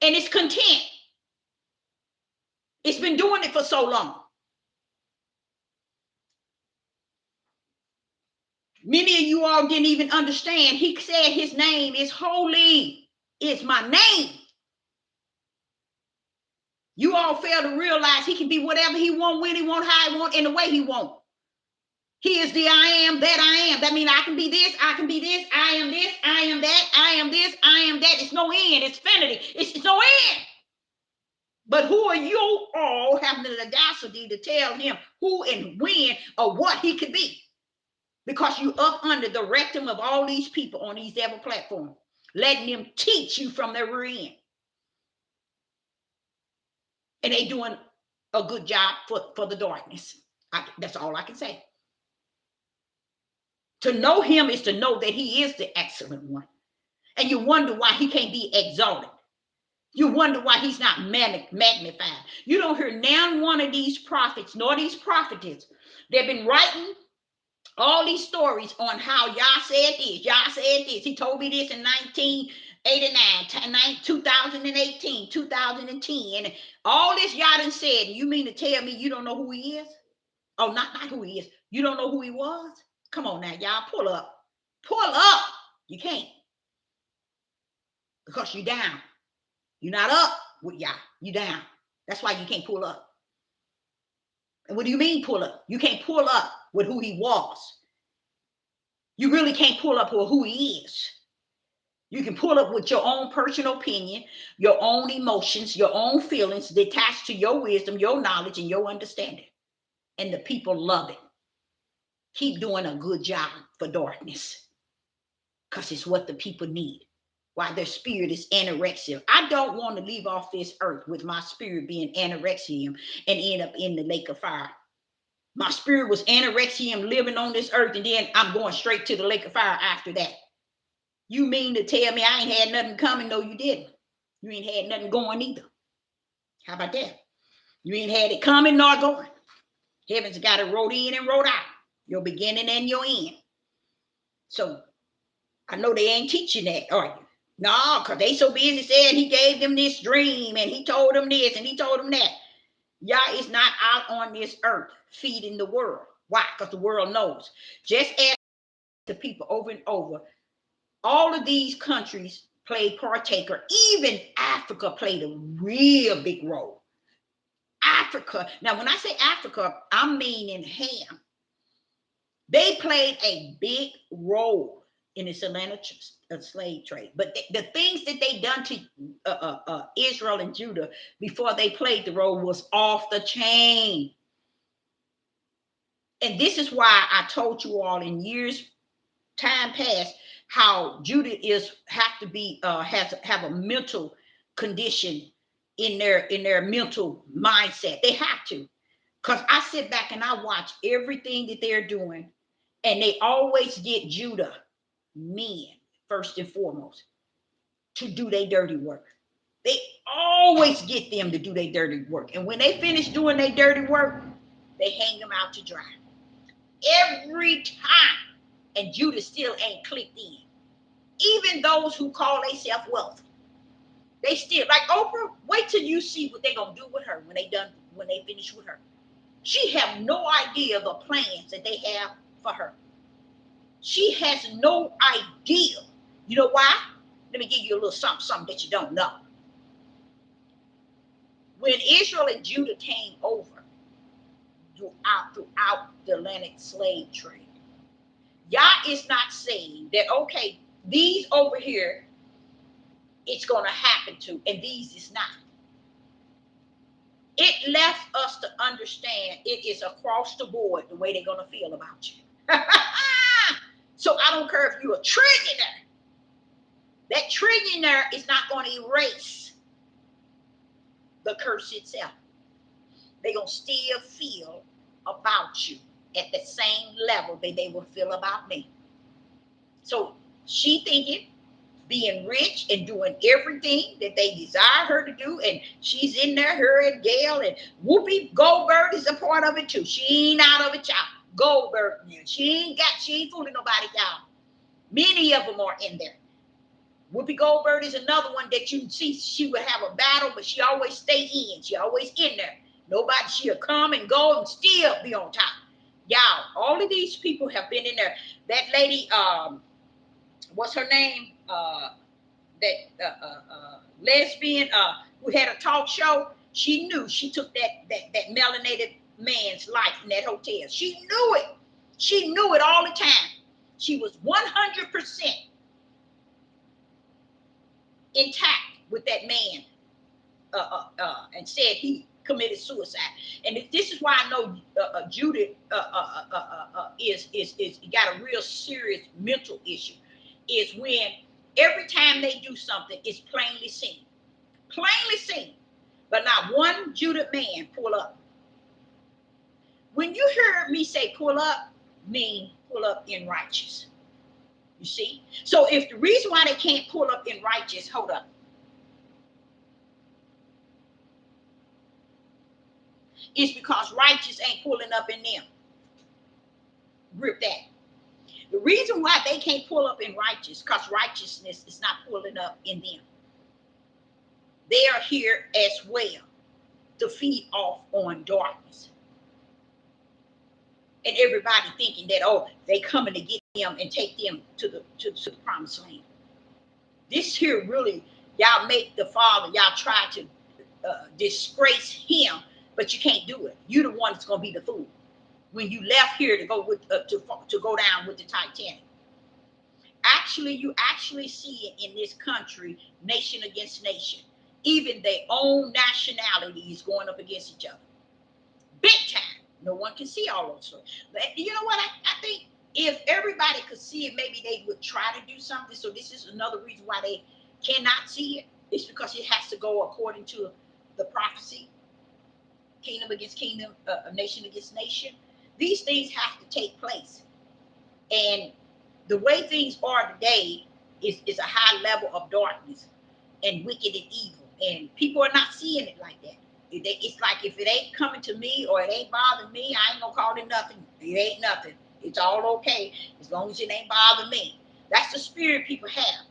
And it's content. It's been doing it for so long. Many of you all didn't even understand. He said his name is holy. It's my name. You all fail to realize he can be whatever he want, when he want, how he want, and the way he want. He is the I am that I am. That means I can be this, I can be this, I am this, I am that, I am this, I am that. It's no end. It's infinity. It's no end. But who are you all having the audacity to tell him who and when or what he could be? Because you up under the rectum of all these people on these devil platforms, letting them teach you from their rear end. And they doing a good job for the darkness. That's all I can say. To know him is to know that he is the excellent one. And you wonder why he can't be exalted. You wonder why he's not magnified. You don't hear now one of these prophets, nor these prophetess. They've been writing all these stories on how Yah said this, Yah said this. He told me this in 1989, 2018, 2010. And all this Yah done said. You mean to tell me you don't know who he is? Oh, not who he is. You don't know who he was? Come on now, y'all, pull up. Pull up. You can't. Because you're down. You're not up with Yah. You're down. That's why you can't pull up. And what do you mean pull up? You can't pull up with who he was. You really can't pull up with who he is. You can pull up with your own personal opinion, your own emotions, your own feelings detached to your wisdom, your knowledge, and your understanding. And the people love it. Keep doing a good job for darkness. Because it's what the people need. Why their spirit is anorexic. I don't want to leave off this earth with my spirit being anorexic and end up in the lake of fire. My spirit was anorexic living on this earth, and then I'm going straight to the lake of fire after that. You mean to tell me I ain't had nothing coming? No, you didn't. You ain't had nothing going either. How about that? You ain't had it coming nor going. Heaven's got it wrote in and wrote out. Your beginning and your end. So I know they ain't teaching that, are you? No, because they so busy saying he gave them this dream and he told them this and he told them that. Yah is not out on this earth feeding the world. Why? Because the world knows. Just as the people over and over, all of these countries played partaker. Even Africa played a real big role. Africa. Now, when I say Africa, I'm meaning Ham. They played a big role in this Atlantic slave trade. But the things that they done to Israel and Judah before they played the role was off the chain. And this is why I told you all in years time past how Judah have to be have a mental condition in their mental mindset. They have to. Because I sit back and I watch everything that they're doing, and they always get Judah men first and foremost to do their dirty work. They always get them to do their dirty work. And when they finish doing their dirty work, they hang them out to dry. Every time. And Judah still ain't clicked in. Even those who call themselves wealthy. They still, like Oprah, wait till you see what they're going to do with her when they finish with her. She have no idea the plans that they have for her. She has no idea. You know why? Let me give you a little something that you don't know. When Israel and Judah came over throughout the Atlantic slave trade, Yah is not saying that, okay, these over here, it's going to happen to, and these is not. It left us to understand it is across the board the way they're going to feel about you. So I don't care if you're a trillionaire. That trillionaire is not going to erase the curse itself. They're going to still feel about you at the same level that they will feel about me. So she thinking being rich and doing everything that they desire her to do, and she's in there, her and Gail, and Whoopi Goldberg is a part of it too. She ain't out of it, y'all. Goldberg, she ain't fooling nobody, y'all. Many of them are in there. Whoopi Goldberg is another one that you see. She would have a battle, but she always stay in. She always in there. Nobody, she'll come and go and still be on top. Y'all, all of these people have been in there. That lady, what's her name? Lesbian who had a talk show. She knew she took that melanated man's life in that hotel. She knew it. She knew it all the time. She was 100% intact with that man, and said he committed suicide. And this is why I know Judith is got a real serious mental issue. Is when every time they do something, it's plainly seen. Plainly seen. But not one Judah man pull up. When you heard me say pull up, mean pull up in righteous. You see? So if the reason why they can't pull up in righteous, hold up. It's because righteous ain't pulling up in them. Grip that. The reason why they can't pull up in righteous, because righteousness is not pulling up in them. They are here as well to feed off on darkness. And everybody thinking that, oh, they coming to get them and take them to the promised land. This here really, y'all make the Father, y'all try to disgrace him, but you can't do it. You're the one that's going to be the fool when you left here to go with to go down with the Titanic. Actually, you actually see it in this country, nation against nation. Even their own nationality is going up against each other. Big time. No one can see all those things. But you know what? I think if everybody could see it, maybe they would try to do something. So this is another reason why they cannot see it. It's because it has to go according to the prophecy. Kingdom against kingdom, nation against nation. These things have to take place. And the way things are today is a high level of darkness and wicked and evil. And people are not seeing it like that. It's like if it ain't coming to me or it ain't bothering me, I ain't gonna call it nothing. It ain't nothing. It's all okay as long as it ain't bothering me. That's the spirit people have.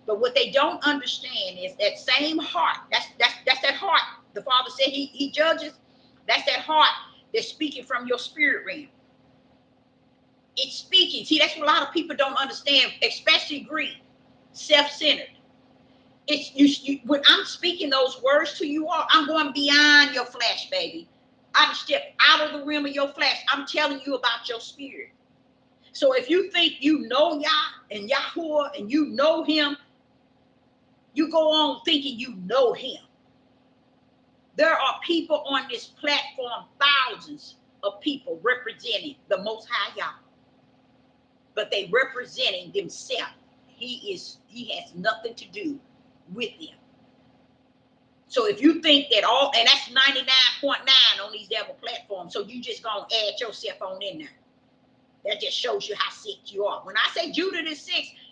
But what they don't understand is that same heart. That's that heart. The Father said he judges. That's that heart that's speaking from your spirit realm. It's speaking. See, that's what a lot of people don't understand, especially greed, self-centered. It's you when I'm speaking those words to you all, I'm going beyond your flesh, baby. I'm stepping out of the realm of your flesh. I'm telling you about your spirit. So if you think you know Yah and Yahuwah and you know him, you go on thinking you know him. There are people on this platform, thousands of people representing the Most High Yah, but they representing themselves. He has nothing to do with them. So if you think that all, and that's 99.9 on these devil platforms, so you just gonna add yourself on in there. That just shows you how sick you are. When I say Judah is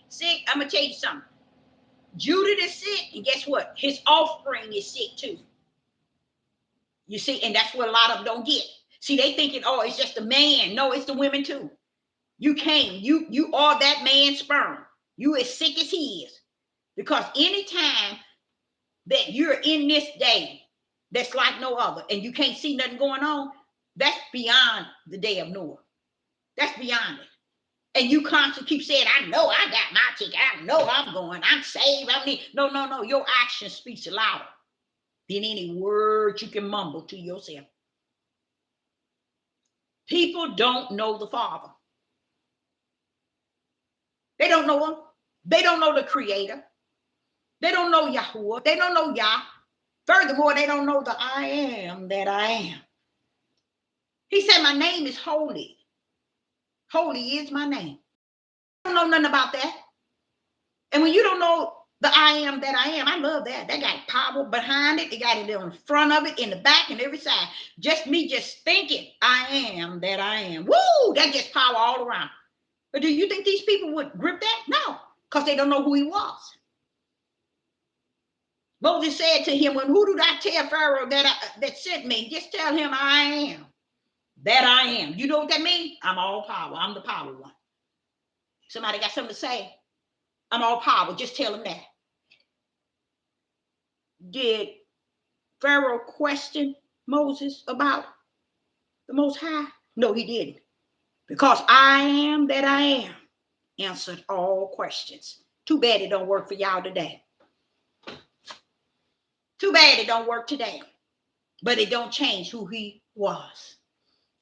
sick, I'm gonna tell you something. Judah is sick, and guess what? His offspring is sick too. You see, and that's what a lot of them don't get. See, they thinking, oh, it's just the man. No, it's the women too. You are that man's sperm. You as sick as he is. Because anytime that you're in this day that's like no other, and you can't see nothing going on, that's beyond the day of Noah. That's beyond it. And you constantly keep saying, I know I got my ticket. I know I'm going. I'm saved. No. Your action speaks louder. than any word you can mumble to yourself. People don't know the Father. They don't know him. They don't know the Creator. They don't know Yahweh. They don't know Yah. Furthermore, they don't know the I am that I am. He said, my name is holy. Holy is my name. I don't know nothing about that. And when you don't know the I am that I am, I love that. They got power behind it. They got it in front of it, in the back, and every side. Just me just thinking, I am that I am. Woo! That gets power all around. But do you think these people would grip that? No, because they don't know who he was. Moses said to him, well, who did I tell Pharaoh that sent me? Just tell him I am that I am. You know what that means? I'm all power. I'm the power one. Somebody got something to say? I'm all power. Just tell him that. Did Pharaoh question Moses about the Most High? No, he didn't. Because I am that I am answered all questions. Too bad it don't work for y'all today. Too bad it don't work today. But it don't change who he was.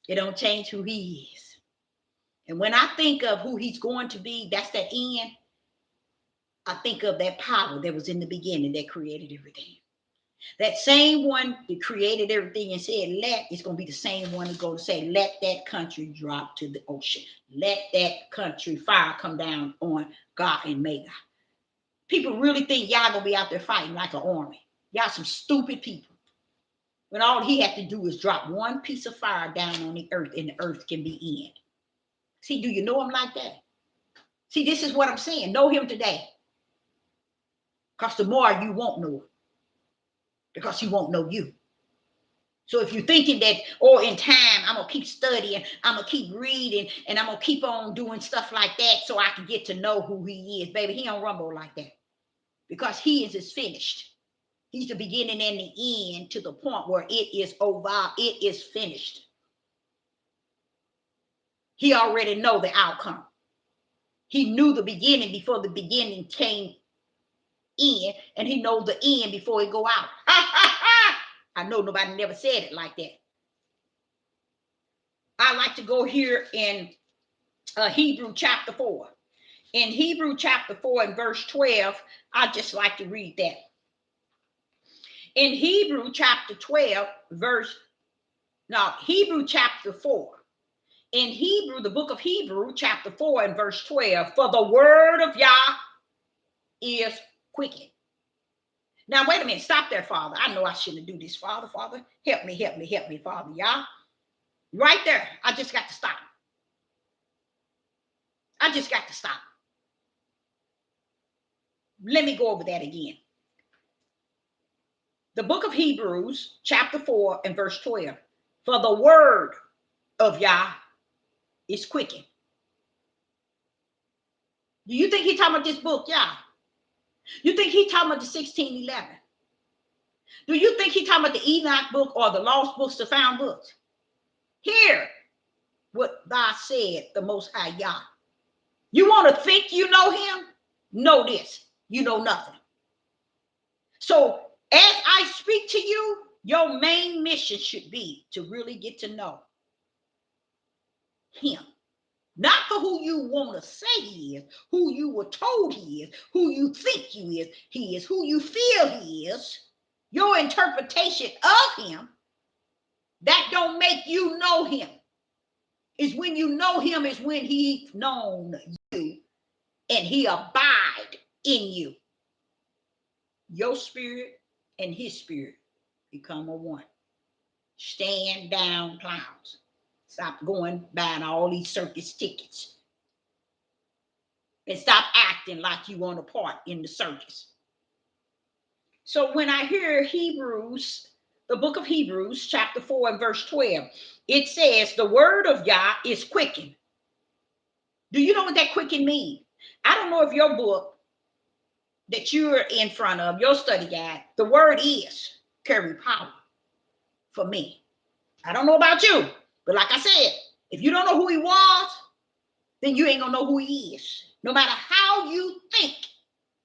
It don't change who he is. And when I think of who he's going to be, that's the end. I think of that power that was in the beginning that created everything. That same one that created everything and said, let, is going to be the same one that's going to say, let that country drop to the ocean. Let that country fire come down on God and Magog. People really think y'all going to be out there fighting like an army. Y'all some stupid people. When all he had to do is drop one piece of fire down on the earth and the earth can be in. See, do you know him like that? See, this is what I'm saying. Know him today. Because tomorrow you won't know him. Because he won't know you. So if you're thinking that, in time, I'm going to keep studying, I'm going to keep reading, and I'm going to keep on doing stuff like that so I can get to know who he is. Baby, he don't rumble like that. Because he is finished. He's the beginning and the end to the point where it is over. It is finished. He already know the outcome. He knew the beginning before the beginning came in, and he knows the end before it go out. I know nobody never said it like that. I like to go here in Hebrew chapter 4. In Hebrew chapter 4 and verse 12, I just like to read that. In Hebrew chapter 12, Hebrew chapter 4. In Hebrew, the book of Hebrew chapter 4 and verse 12, for the word of Yah is quickened. Now, wait a minute. Stop there, Father. I know I shouldn't do this, Father. Father, help me, Father. Yah. Right there. I just got to stop. Let me go over that again. The book of Hebrews, chapter 4 and verse 12. For the word of Yah is quickened. Do you think he's talking about this book, Yah? You think he's talking about the 1611? Do you think he's talking about the Enoch book or the lost books, the found books? Hear what thou said, the Most High Yah. You want to think you know him? Know this. You know nothing. So as I speak to you, your main mission should be to really get to know him. Not for who you want to say he is, who you were told he is, who you think he is, who you feel he is, your interpretation of him, that don't make you know him. Is when you know him is when he's known you and he abide in you. Your spirit and his spirit become a one. Stand down, clowns. Stop going buying all these circus tickets. And stop acting like you want a part in the circus. So when I hear Hebrews, the book of Hebrews, chapter 4 and verse 12, it says the word of Yah is quickened. Do you know what that quicken means? I don't know if your book that you're in front of, your study guide, the word is carry power for me. I don't know about you, but like I said, if you don't know who he was, then you ain't gonna know who he is. No matter how you think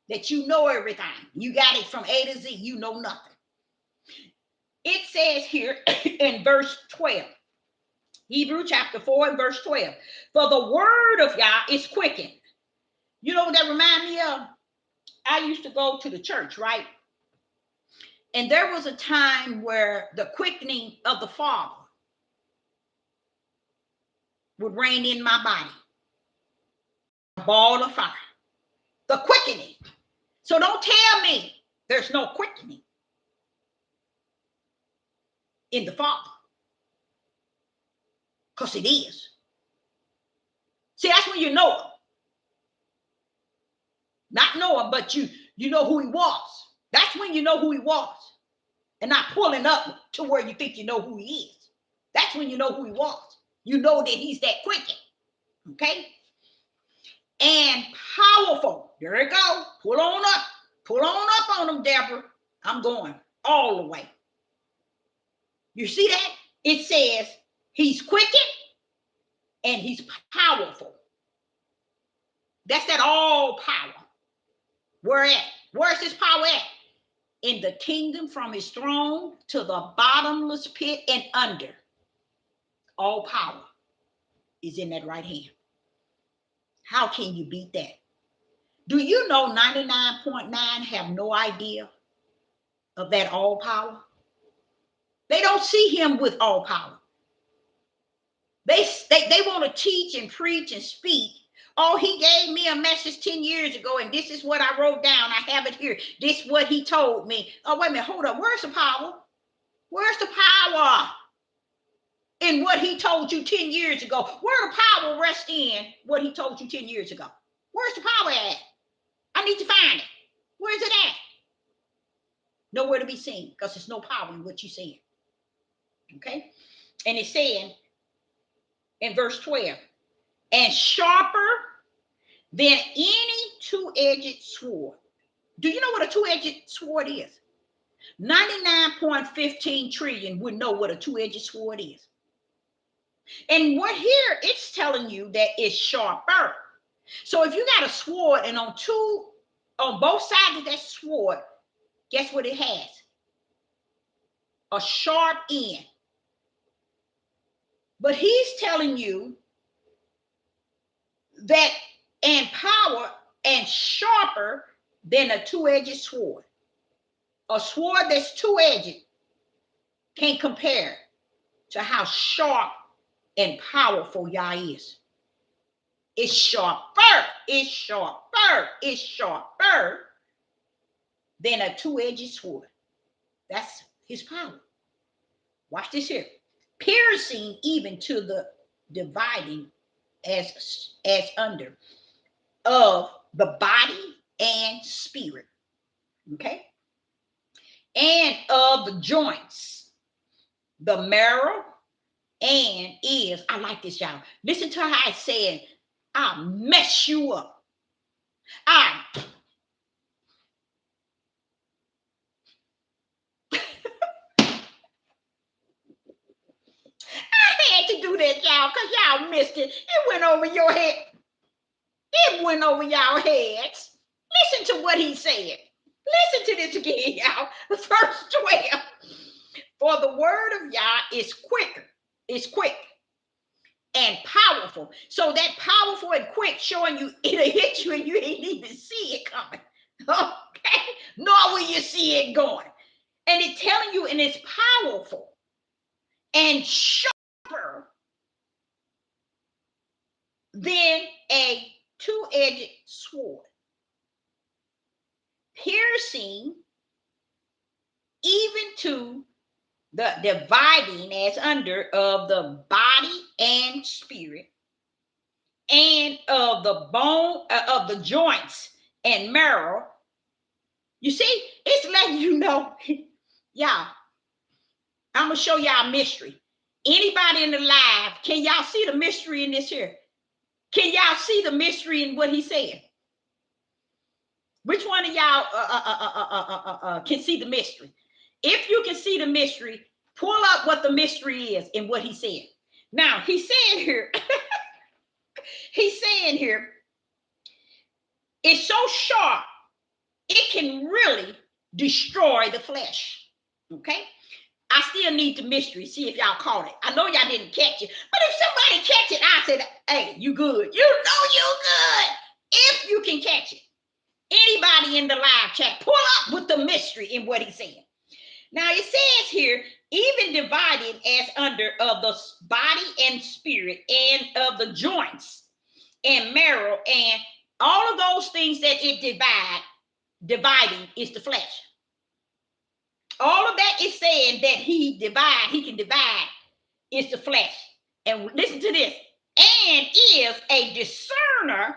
that you know everything, you got it from A to Z, you know nothing. it says here in verse 12, Hebrew chapter 4 and verse 12, for the word of Yah is quickened. You know what that remind me of? I used to go to the church, right? And there was a time where the quickening of the Father would reign in my body. A ball of fire. The quickening. So don't tell me there's no quickening in the Father. Because it is. See, that's when you know him. Not know him, but you know who he was. That's when you know who he was. And not pulling up to where you think you know who he is. That's when you know who he was. You know that he's that quicken. Okay? And powerful. There it go. Pull on up. Pull on up on him, Deborah. I'm going all the way. You see that? It says he's quickened and he's powerful. That's that all power. Where at? Where's his power at? In the kingdom, from his throne to the bottomless pit and under. All power is in that right hand. How can you beat that? Do you know 99.9 have no idea of that all power? They don't see him with all power. They want to teach and preach and speak. Oh, he gave me a message 10 years ago, and this is what I wrote down. I have it here. This is what he told me. Oh, wait a minute. Hold up. Where's the power? Where's the power in what he told you 10 years ago? Where the power rests in what he told you 10 years ago? Where's the power at? I need to find it. Where's it at? Nowhere to be seen, because there's no power in what you're saying. Okay? And it's saying in verse 12, and sharper than any two-edged sword. Do you know what a two-edged sword is? 99.15 trillion would know what a two-edged sword is. And what here, it's telling you that it's sharper. So if you got a sword and on both sides of that sword, guess what it has? A sharp end. But he's telling you that in power and sharper than a two-edged sword. A sword that's two-edged can't compare to how sharp and powerful Yah is. It's sharper, it's sharper, it's sharper than a two-edged sword. That's his power. Watch this here. Piercing even to the dividing as under of the body and spirit. Okay? And of the joints, the marrow, and is, I like this, y'all. Listen to how it said, I'll mess you up. I had to do that, y'all, because y'all missed it. It went over your head. It went over y'all heads. Listen to what he said. Listen to this again, y'all. Verse 12. For the word of Yah is quicker. It's quick and powerful. So that powerful and quick showing you it'll hit you and you ain't even see it coming. Okay? Nor will you see it going. And it's telling you, and it's powerful and sharper than a two-edged sword, piercing even to the dividing as under of the body and spirit, and of the bone, of the joints and marrow. You see, it's letting you know, y'all, I'm going to show y'all a mystery. Anybody in the live, can y'all see the mystery in this here? Can y'all see the mystery in what he said? Which one of y'all can see the mystery? If you can see the mystery, pull up what the mystery is in what he said. Now, he's saying here, it's so sharp, it can really destroy the flesh. Okay? I still need the mystery. See if y'all caught it. I know y'all didn't catch it, but if somebody catch it, I said, hey, you good. You know you good. If you can catch it. Anybody in the live chat, pull up with the mystery in what he's saying. Now it says here, even divided as under of the body and spirit and of the joints and marrow and all of those things that it dividing is the flesh. All of that is saying that he can divide is the flesh. And listen to this, and is a discerner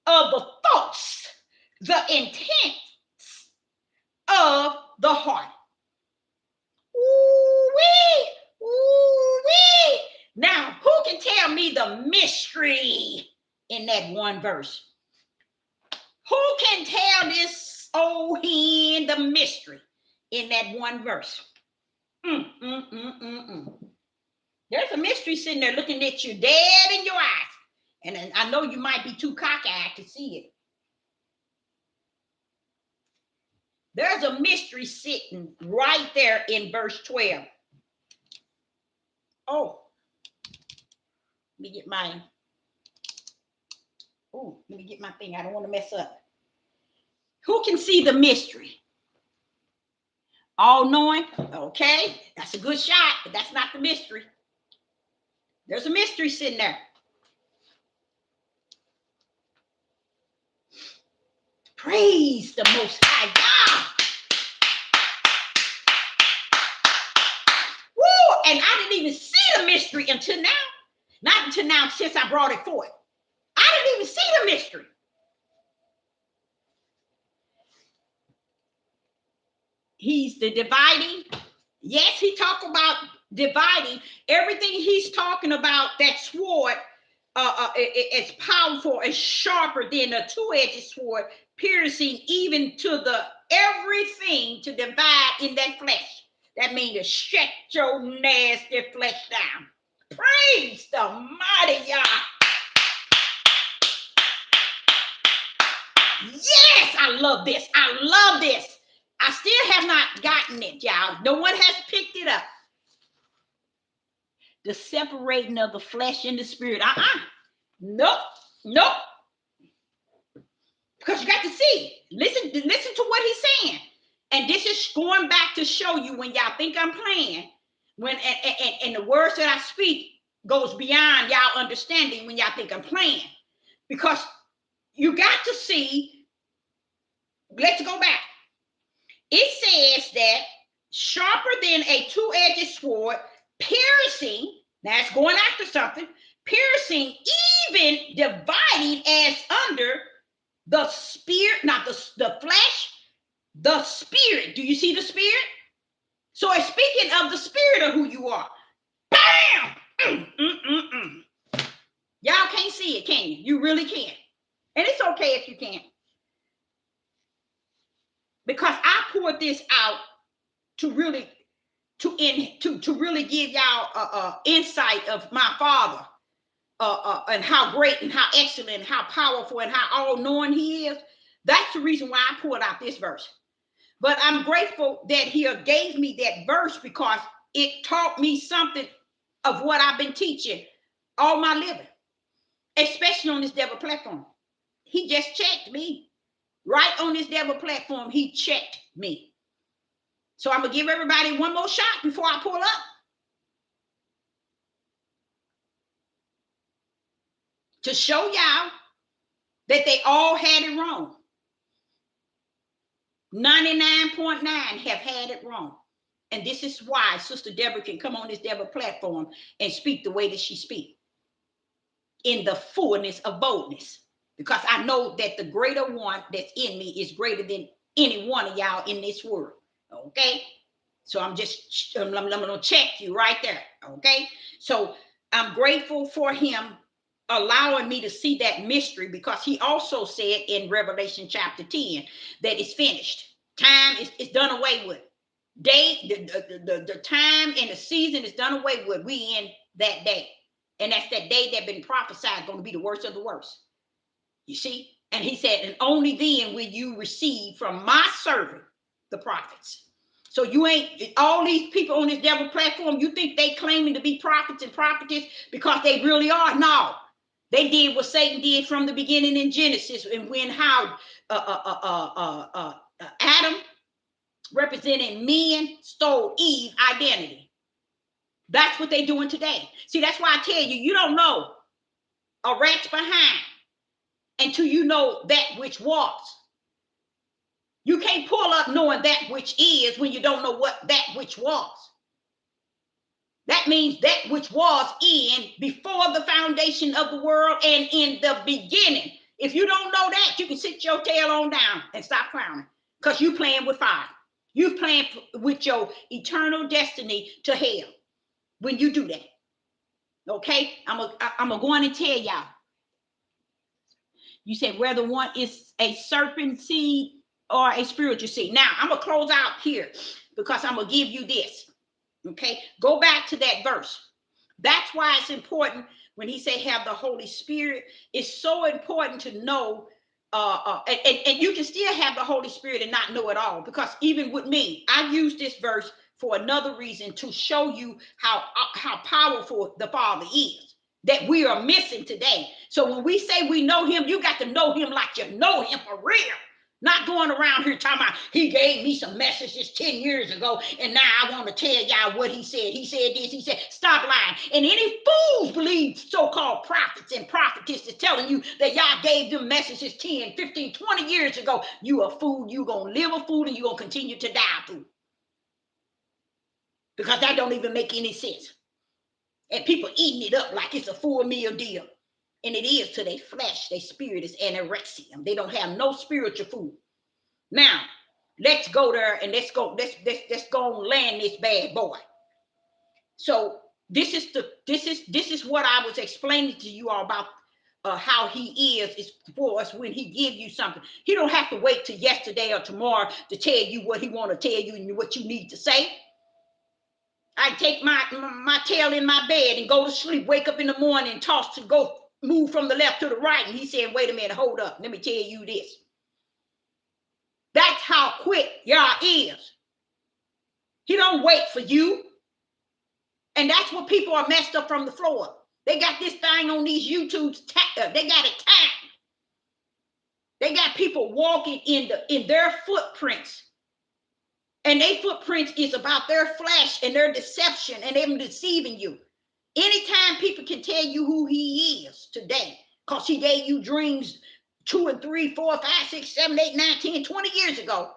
of the thoughts, the intents of the heart. Ooh-wee, ooh-wee. Now, who can tell me the mystery in that one verse? Who can tell this old hen the mystery in that one verse? There's a mystery sitting there looking at you dead in your eyes. And I know you might be too cockeyed to see it. There's a mystery sitting right there in verse 12. Oh, let me get my thing. I don't want to mess up. Who can see the mystery? All knowing? Okay, that's a good shot, but that's not the mystery. There's a mystery sitting there. Praise the Most High God. Woo! And I didn't even see the mystery until now. Not until now, since I brought it forth. I didn't even see the mystery. He's the dividing. Yes, he talked about dividing. Everything he's talking about, that sword, it's powerful and sharper than a two-edged sword, piercing even to the everything to divide in that flesh. That means to shut your nasty flesh down. Praise the mighty Yah. Yes, I love this. I love this. I still have not gotten it, y'all. No one has picked it up. The separating of the flesh and the spirit. Nope. Because you got to see. Listen to what he's saying. And this is going back to show you when y'all think I'm playing, when and the words that I speak goes beyond y'all understanding when y'all think I'm playing. Because you got to see, let's go back. It says that sharper than a two-edged sword, piercing, now it's going after something, piercing, even dividing as under the spirit, not the flesh, the spirit. Do you see the spirit? So it's speaking of the spirit of who you are. Bam! Y'all can't see it, can you? You really can't. And it's okay if you can't. Because I poured this out to really really give y'all insight of my Father, and how great and how excellent and how powerful and how all-knowing he is. That's the reason why I poured out this verse. But I'm grateful that he gave me that verse, because it taught me something of what I've been teaching all my living, especially on this devil platform. He just checked me. Right on this devil platform, he checked me. So I'm going to give everybody one more shot before I pull up. To show y'all that they all had it wrong. 99.9 have had it wrong. And this is why Sister Deborah can come on this devil platform and speak the way that she speaks. In the fullness of boldness. Because I know that the greater one that's in me is greater than any one of y'all in this world. Okay? So I'm going to check you right there. Okay? So I'm grateful for him allowing me to see that mystery, because he also said in Revelation chapter 10 that it's finished. Time is done away with. The time and the season is done away with. We in that day. And that's that day that been prophesied going to be the worst of the worst. You see? And he said, and only then will you receive from my servant, the prophets. So you ain't, all these people on this devil platform, you think they claiming to be prophets and prophetess because they really are? No. They did what Satan did from the beginning in Genesis, and when how Adam, representing men, stole Eve's identity. That's what they're doing today. See, that's why I tell you, you don't know a rat's behind until you know that which was. You can't pull up knowing that which is when you don't know what that which was. That means that which was in before the foundation of the world and in the beginning. If you don't know that, you can sit your tail on down and stop clowning, because you playing with fire. You playing with your eternal destiny to hell when you do that. Okay, I'm gonna go on and tell y'all. You said whether one is a serpent seed or a spiritual seed. Now I'm gonna close out here because I'm gonna give you this. Okay, go back to that verse. That's why it's important when he say have the Holy Spirit. It's so important to know, and you can still have the Holy Spirit and not know it all, because even with me, I use this verse for another reason, to show you how powerful the Father is, that we are missing today. So when we say we know him, you got to know him like you know him for real. Not going around here talking about he gave me some messages 10 years ago and now I want to tell y'all what he said. He said this, he said, stop lying. And any fools believe so-called prophets and prophetesses telling you that y'all gave them messages 10, 15, 20 years ago. You a fool, you going to live a fool, and you going to continue to die a fool. Because that don't even make any sense. And people eating it up like it's a full meal deal. And it is to their flesh. Their spirit is anorexium. They don't have no spiritual food. Now, let's go there and let's go and land this bad boy. So this is what I was explaining to you all about how he is for us when he gives you something. He don't have to wait till yesterday or tomorrow to tell you what he want to tell you and what you need to say. I take my tail in my bed and go to sleep, wake up in the morning and toss to go move from the left to the right. And he said, wait a minute, hold up. Let me tell you this. That's how quick Yah is. He don't wait for you. And that's what people are messed up from the floor. They got this thing on these YouTubes. They got it tagged. They got people walking in their footprints. And their footprints is about their flesh and their deception and them deceiving you. Anytime people can tell you who he is today, because he gave you dreams 2 and 3, 4, 5, 6, 7, 8, 9, 10, 20 years ago.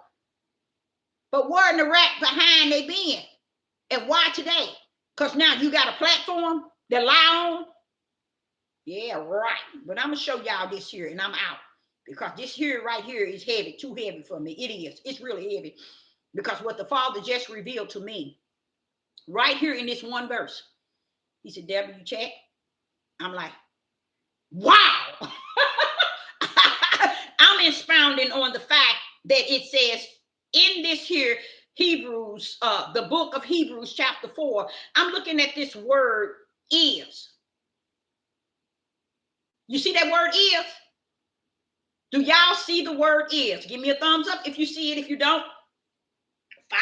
But where in the rat behind they been? And why today? Because now you got a platform that lie on? Yeah, right. But I'm going to show y'all this here and I'm out. Because this here right here is heavy, too heavy for me. It is. It's really heavy. Because what the Father just revealed to me, right here in this one verse, he said, Deborah, you check? I'm like, wow. I'm expounding on the fact that it says in this here, Hebrews, the book of Hebrews, chapter 4, I'm looking at this word is. You see that word is? Do y'all see the word is? Give me a thumbs up if you see it. If you don't, fine.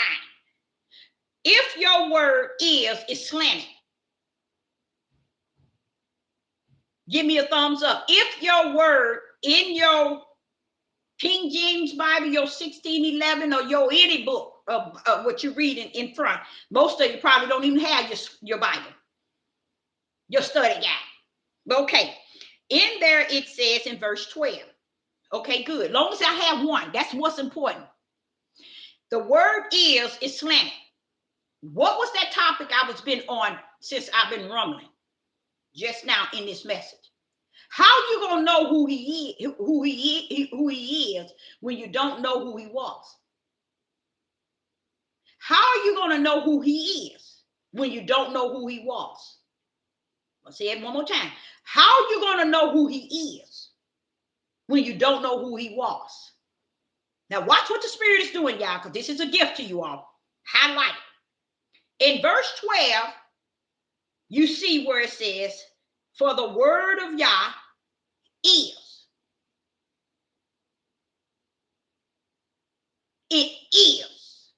If your word is slanted, give me a thumbs up. If your word in your King James Bible, your 1611, or your any book of what you're reading in front, most of you probably don't even have your Bible, your study guide. Okay, in there it says in verse 12. Okay, good. Long as I have one, that's what's important. The word is slanted. What was that topic I was been on since I've been rumbling just now in this message? How you gonna know who he is when you don't know who he was? How are you gonna know who he is when you don't know who he was? I'll say it one more time. How are you gonna know who he is when you don't know who he was? Now watch what the Spirit is doing, y'all, because this is a gift to you all. Highlight it. In verse 12, you see where it says, for the word of Yah is. It is.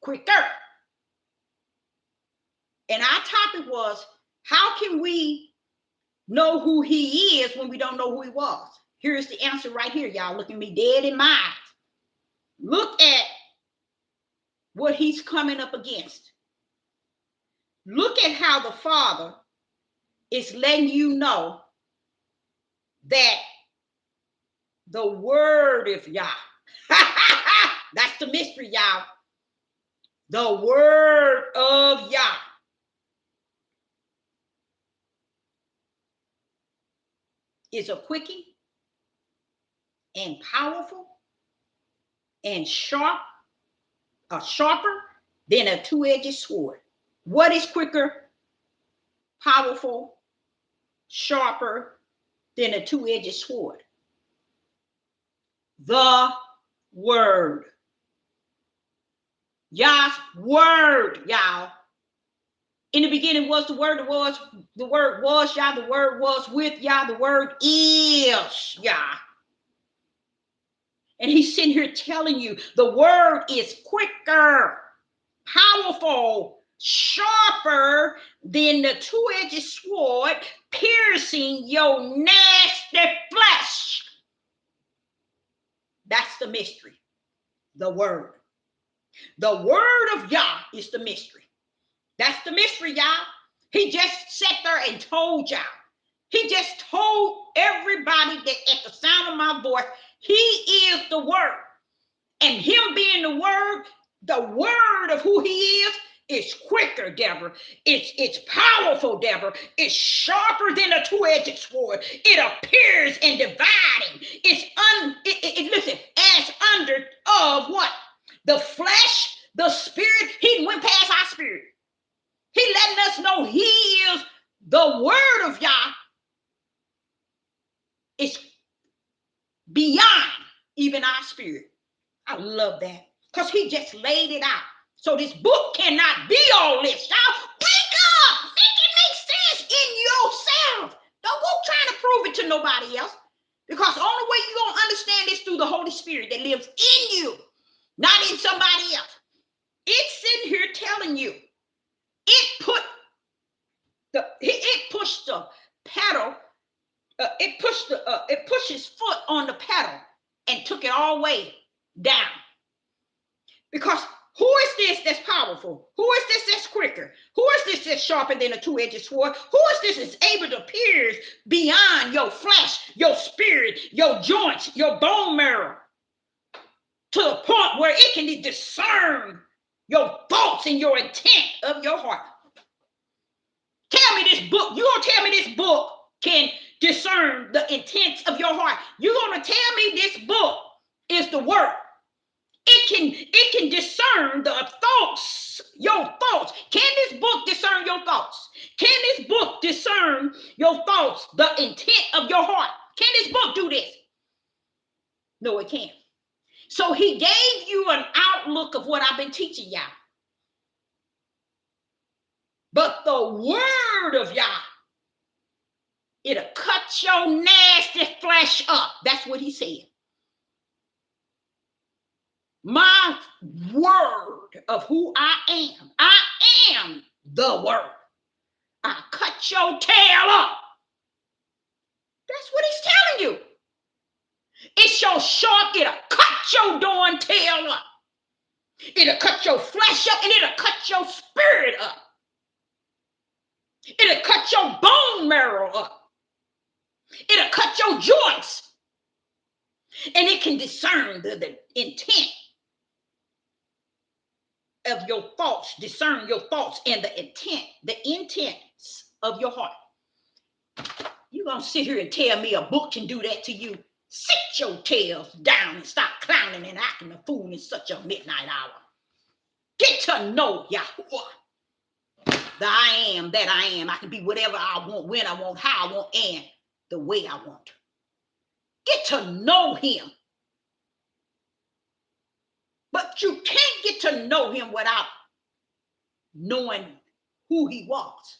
quicker. And our topic was, how can we know who he is when we don't know who he was? Here's the answer right here, y'all. Looking me dead in my eyes. Look at what he's coming up against. Look at how the Father is letting you know that the word of Yah, that's the mystery, y'all. The word of Yah is a quickie and powerful and sharper than a two-edged sword. What is quicker, powerful, sharper than a two-edged sword? The word. Yah's word, y'all. In the beginning was the word was Yah, the word was with Yah, the word is Yah. And he's sitting here telling you the word is quicker, powerful, sharper than the two-edged sword, piercing your nasty flesh. That's the mystery. The word. The word of Yah is the mystery. That's the mystery, y'all. He just sat there and told y'all. He just told everybody that at the sound of my voice, he is the word. And him being the word of who he is quicker, Deborah. It's powerful, Deborah. It's sharper than a two-edged sword. It appears in dividing. Listen, as under of what? The flesh, the spirit. He went past our spirit. He letting us know he is the word of Yah. It's beyond even our spirit. I love that. Because he just laid it out. So this book cannot be all this. Y'all, wake up. Make it make sense in yourself. Don't go trying to prove it to nobody else. Because the only way you're going to understand this through the Holy Spirit that lives in you, not in somebody else. It's sitting here telling you. It pushed the pedal. It pushed his foot on the pedal and took it all the way down. Because who is this that's powerful? Who is this that's quicker? Who is this that's sharper than a two-edged sword? Who is this that's able to pierce beyond your flesh, your spirit, your joints, your bone marrow, to the point where it can discern your thoughts and your intent of your heart? Tell me this book. You're going to tell me this book can discern the intents of your heart. You're going to tell me this book is the word. It can discern the thoughts, your thoughts. Can this book discern your thoughts? Can this book discern your thoughts, the intent of your heart? Can this book do this? No, it can't. So he gave you an outlook of what I've been teaching y'all. But the word of Yah, it'll cut your nasty flesh up. That's what he said. My word of who I am the word. I'll cut your tail up. That's what he's telling you. It's so sharp, it'll cut your darn tail up. It'll cut your flesh up and it'll cut your spirit up. It'll cut your bone marrow up. It'll cut your joints. And it can discern the intent of your thoughts, discern your thoughts and the intents of your heart. You're going to sit here and tell me a book can do that to you? Sit your tails down and stop clowning and acting a fool in such a midnight hour. Get to know Yahweh. The I am that I am. I can be whatever I want, when I want, how I want, and the way I want. Get to know him. But you can't get to know him without knowing who he was.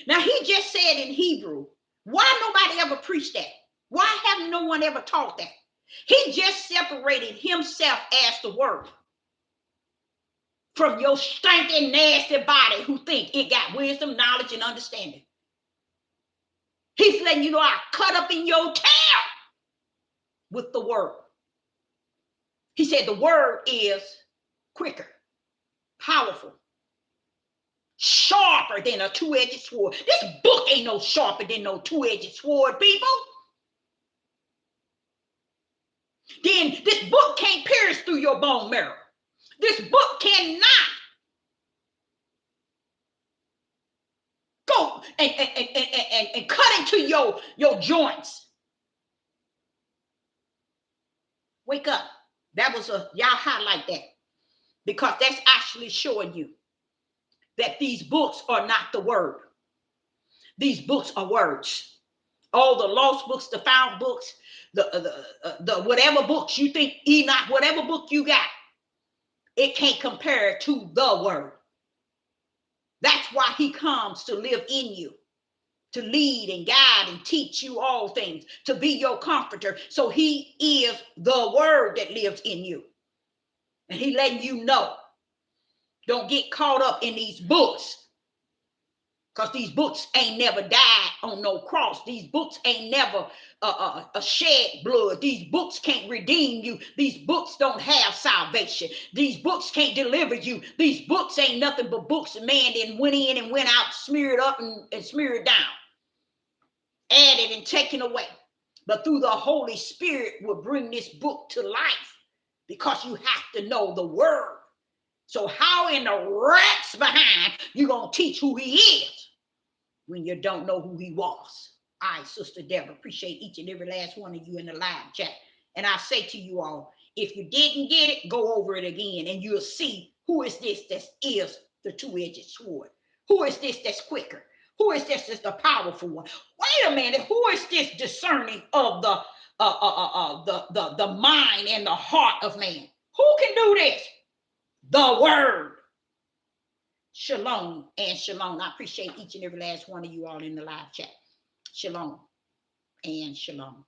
Now, he just said in Hebrew, why nobody ever preached that? Why haven't no one ever taught that? He just separated himself as the word. from your stinking, nasty body who think it got wisdom, knowledge, and understanding. He's letting you know I cut up in your tail with the word. He said the word is quicker, powerful, sharper than a two-edged sword. This book ain't no sharper than no two-edged sword, people. Then this book can't pierce through your bone marrow. This book cannot go and cut into your joints. Wake up. That was y'all highlight that, because that's actually showing you that these books are not the word. These books are words. All the lost books, the found books, the whatever books you think, Enoch, whatever book you got, it can't compare to the word. That's why he comes to live in you, to lead and guide and teach you all things, to be your comforter. So he is the word that lives in you. And he letting you know, don't get caught up in these books, because these books ain't never died on no cross. These books ain't never shed blood. These books can't redeem you. These books don't have salvation. These books can't deliver you. These books ain't nothing but books man then went in and went out, smeared up and smeared down, added and taken away. But through the Holy Spirit will bring this book to life, because you have to know the word. So how in the rat's behind you gonna teach who he is when you don't know who he was? All right, Sister Deborah, appreciate each and every last one of you in the live chat. And I say to you all, if you didn't get it, go over it again and you'll see who is this that is the two-edged sword. Who is this that's quicker? Who is this that's the powerful one? Wait a minute, who is this discerning of the mind and the heart of man? Who can do this? The word. Shalom and shalom. I appreciate each and every last one of you all in the live chat. Shalom and shalom.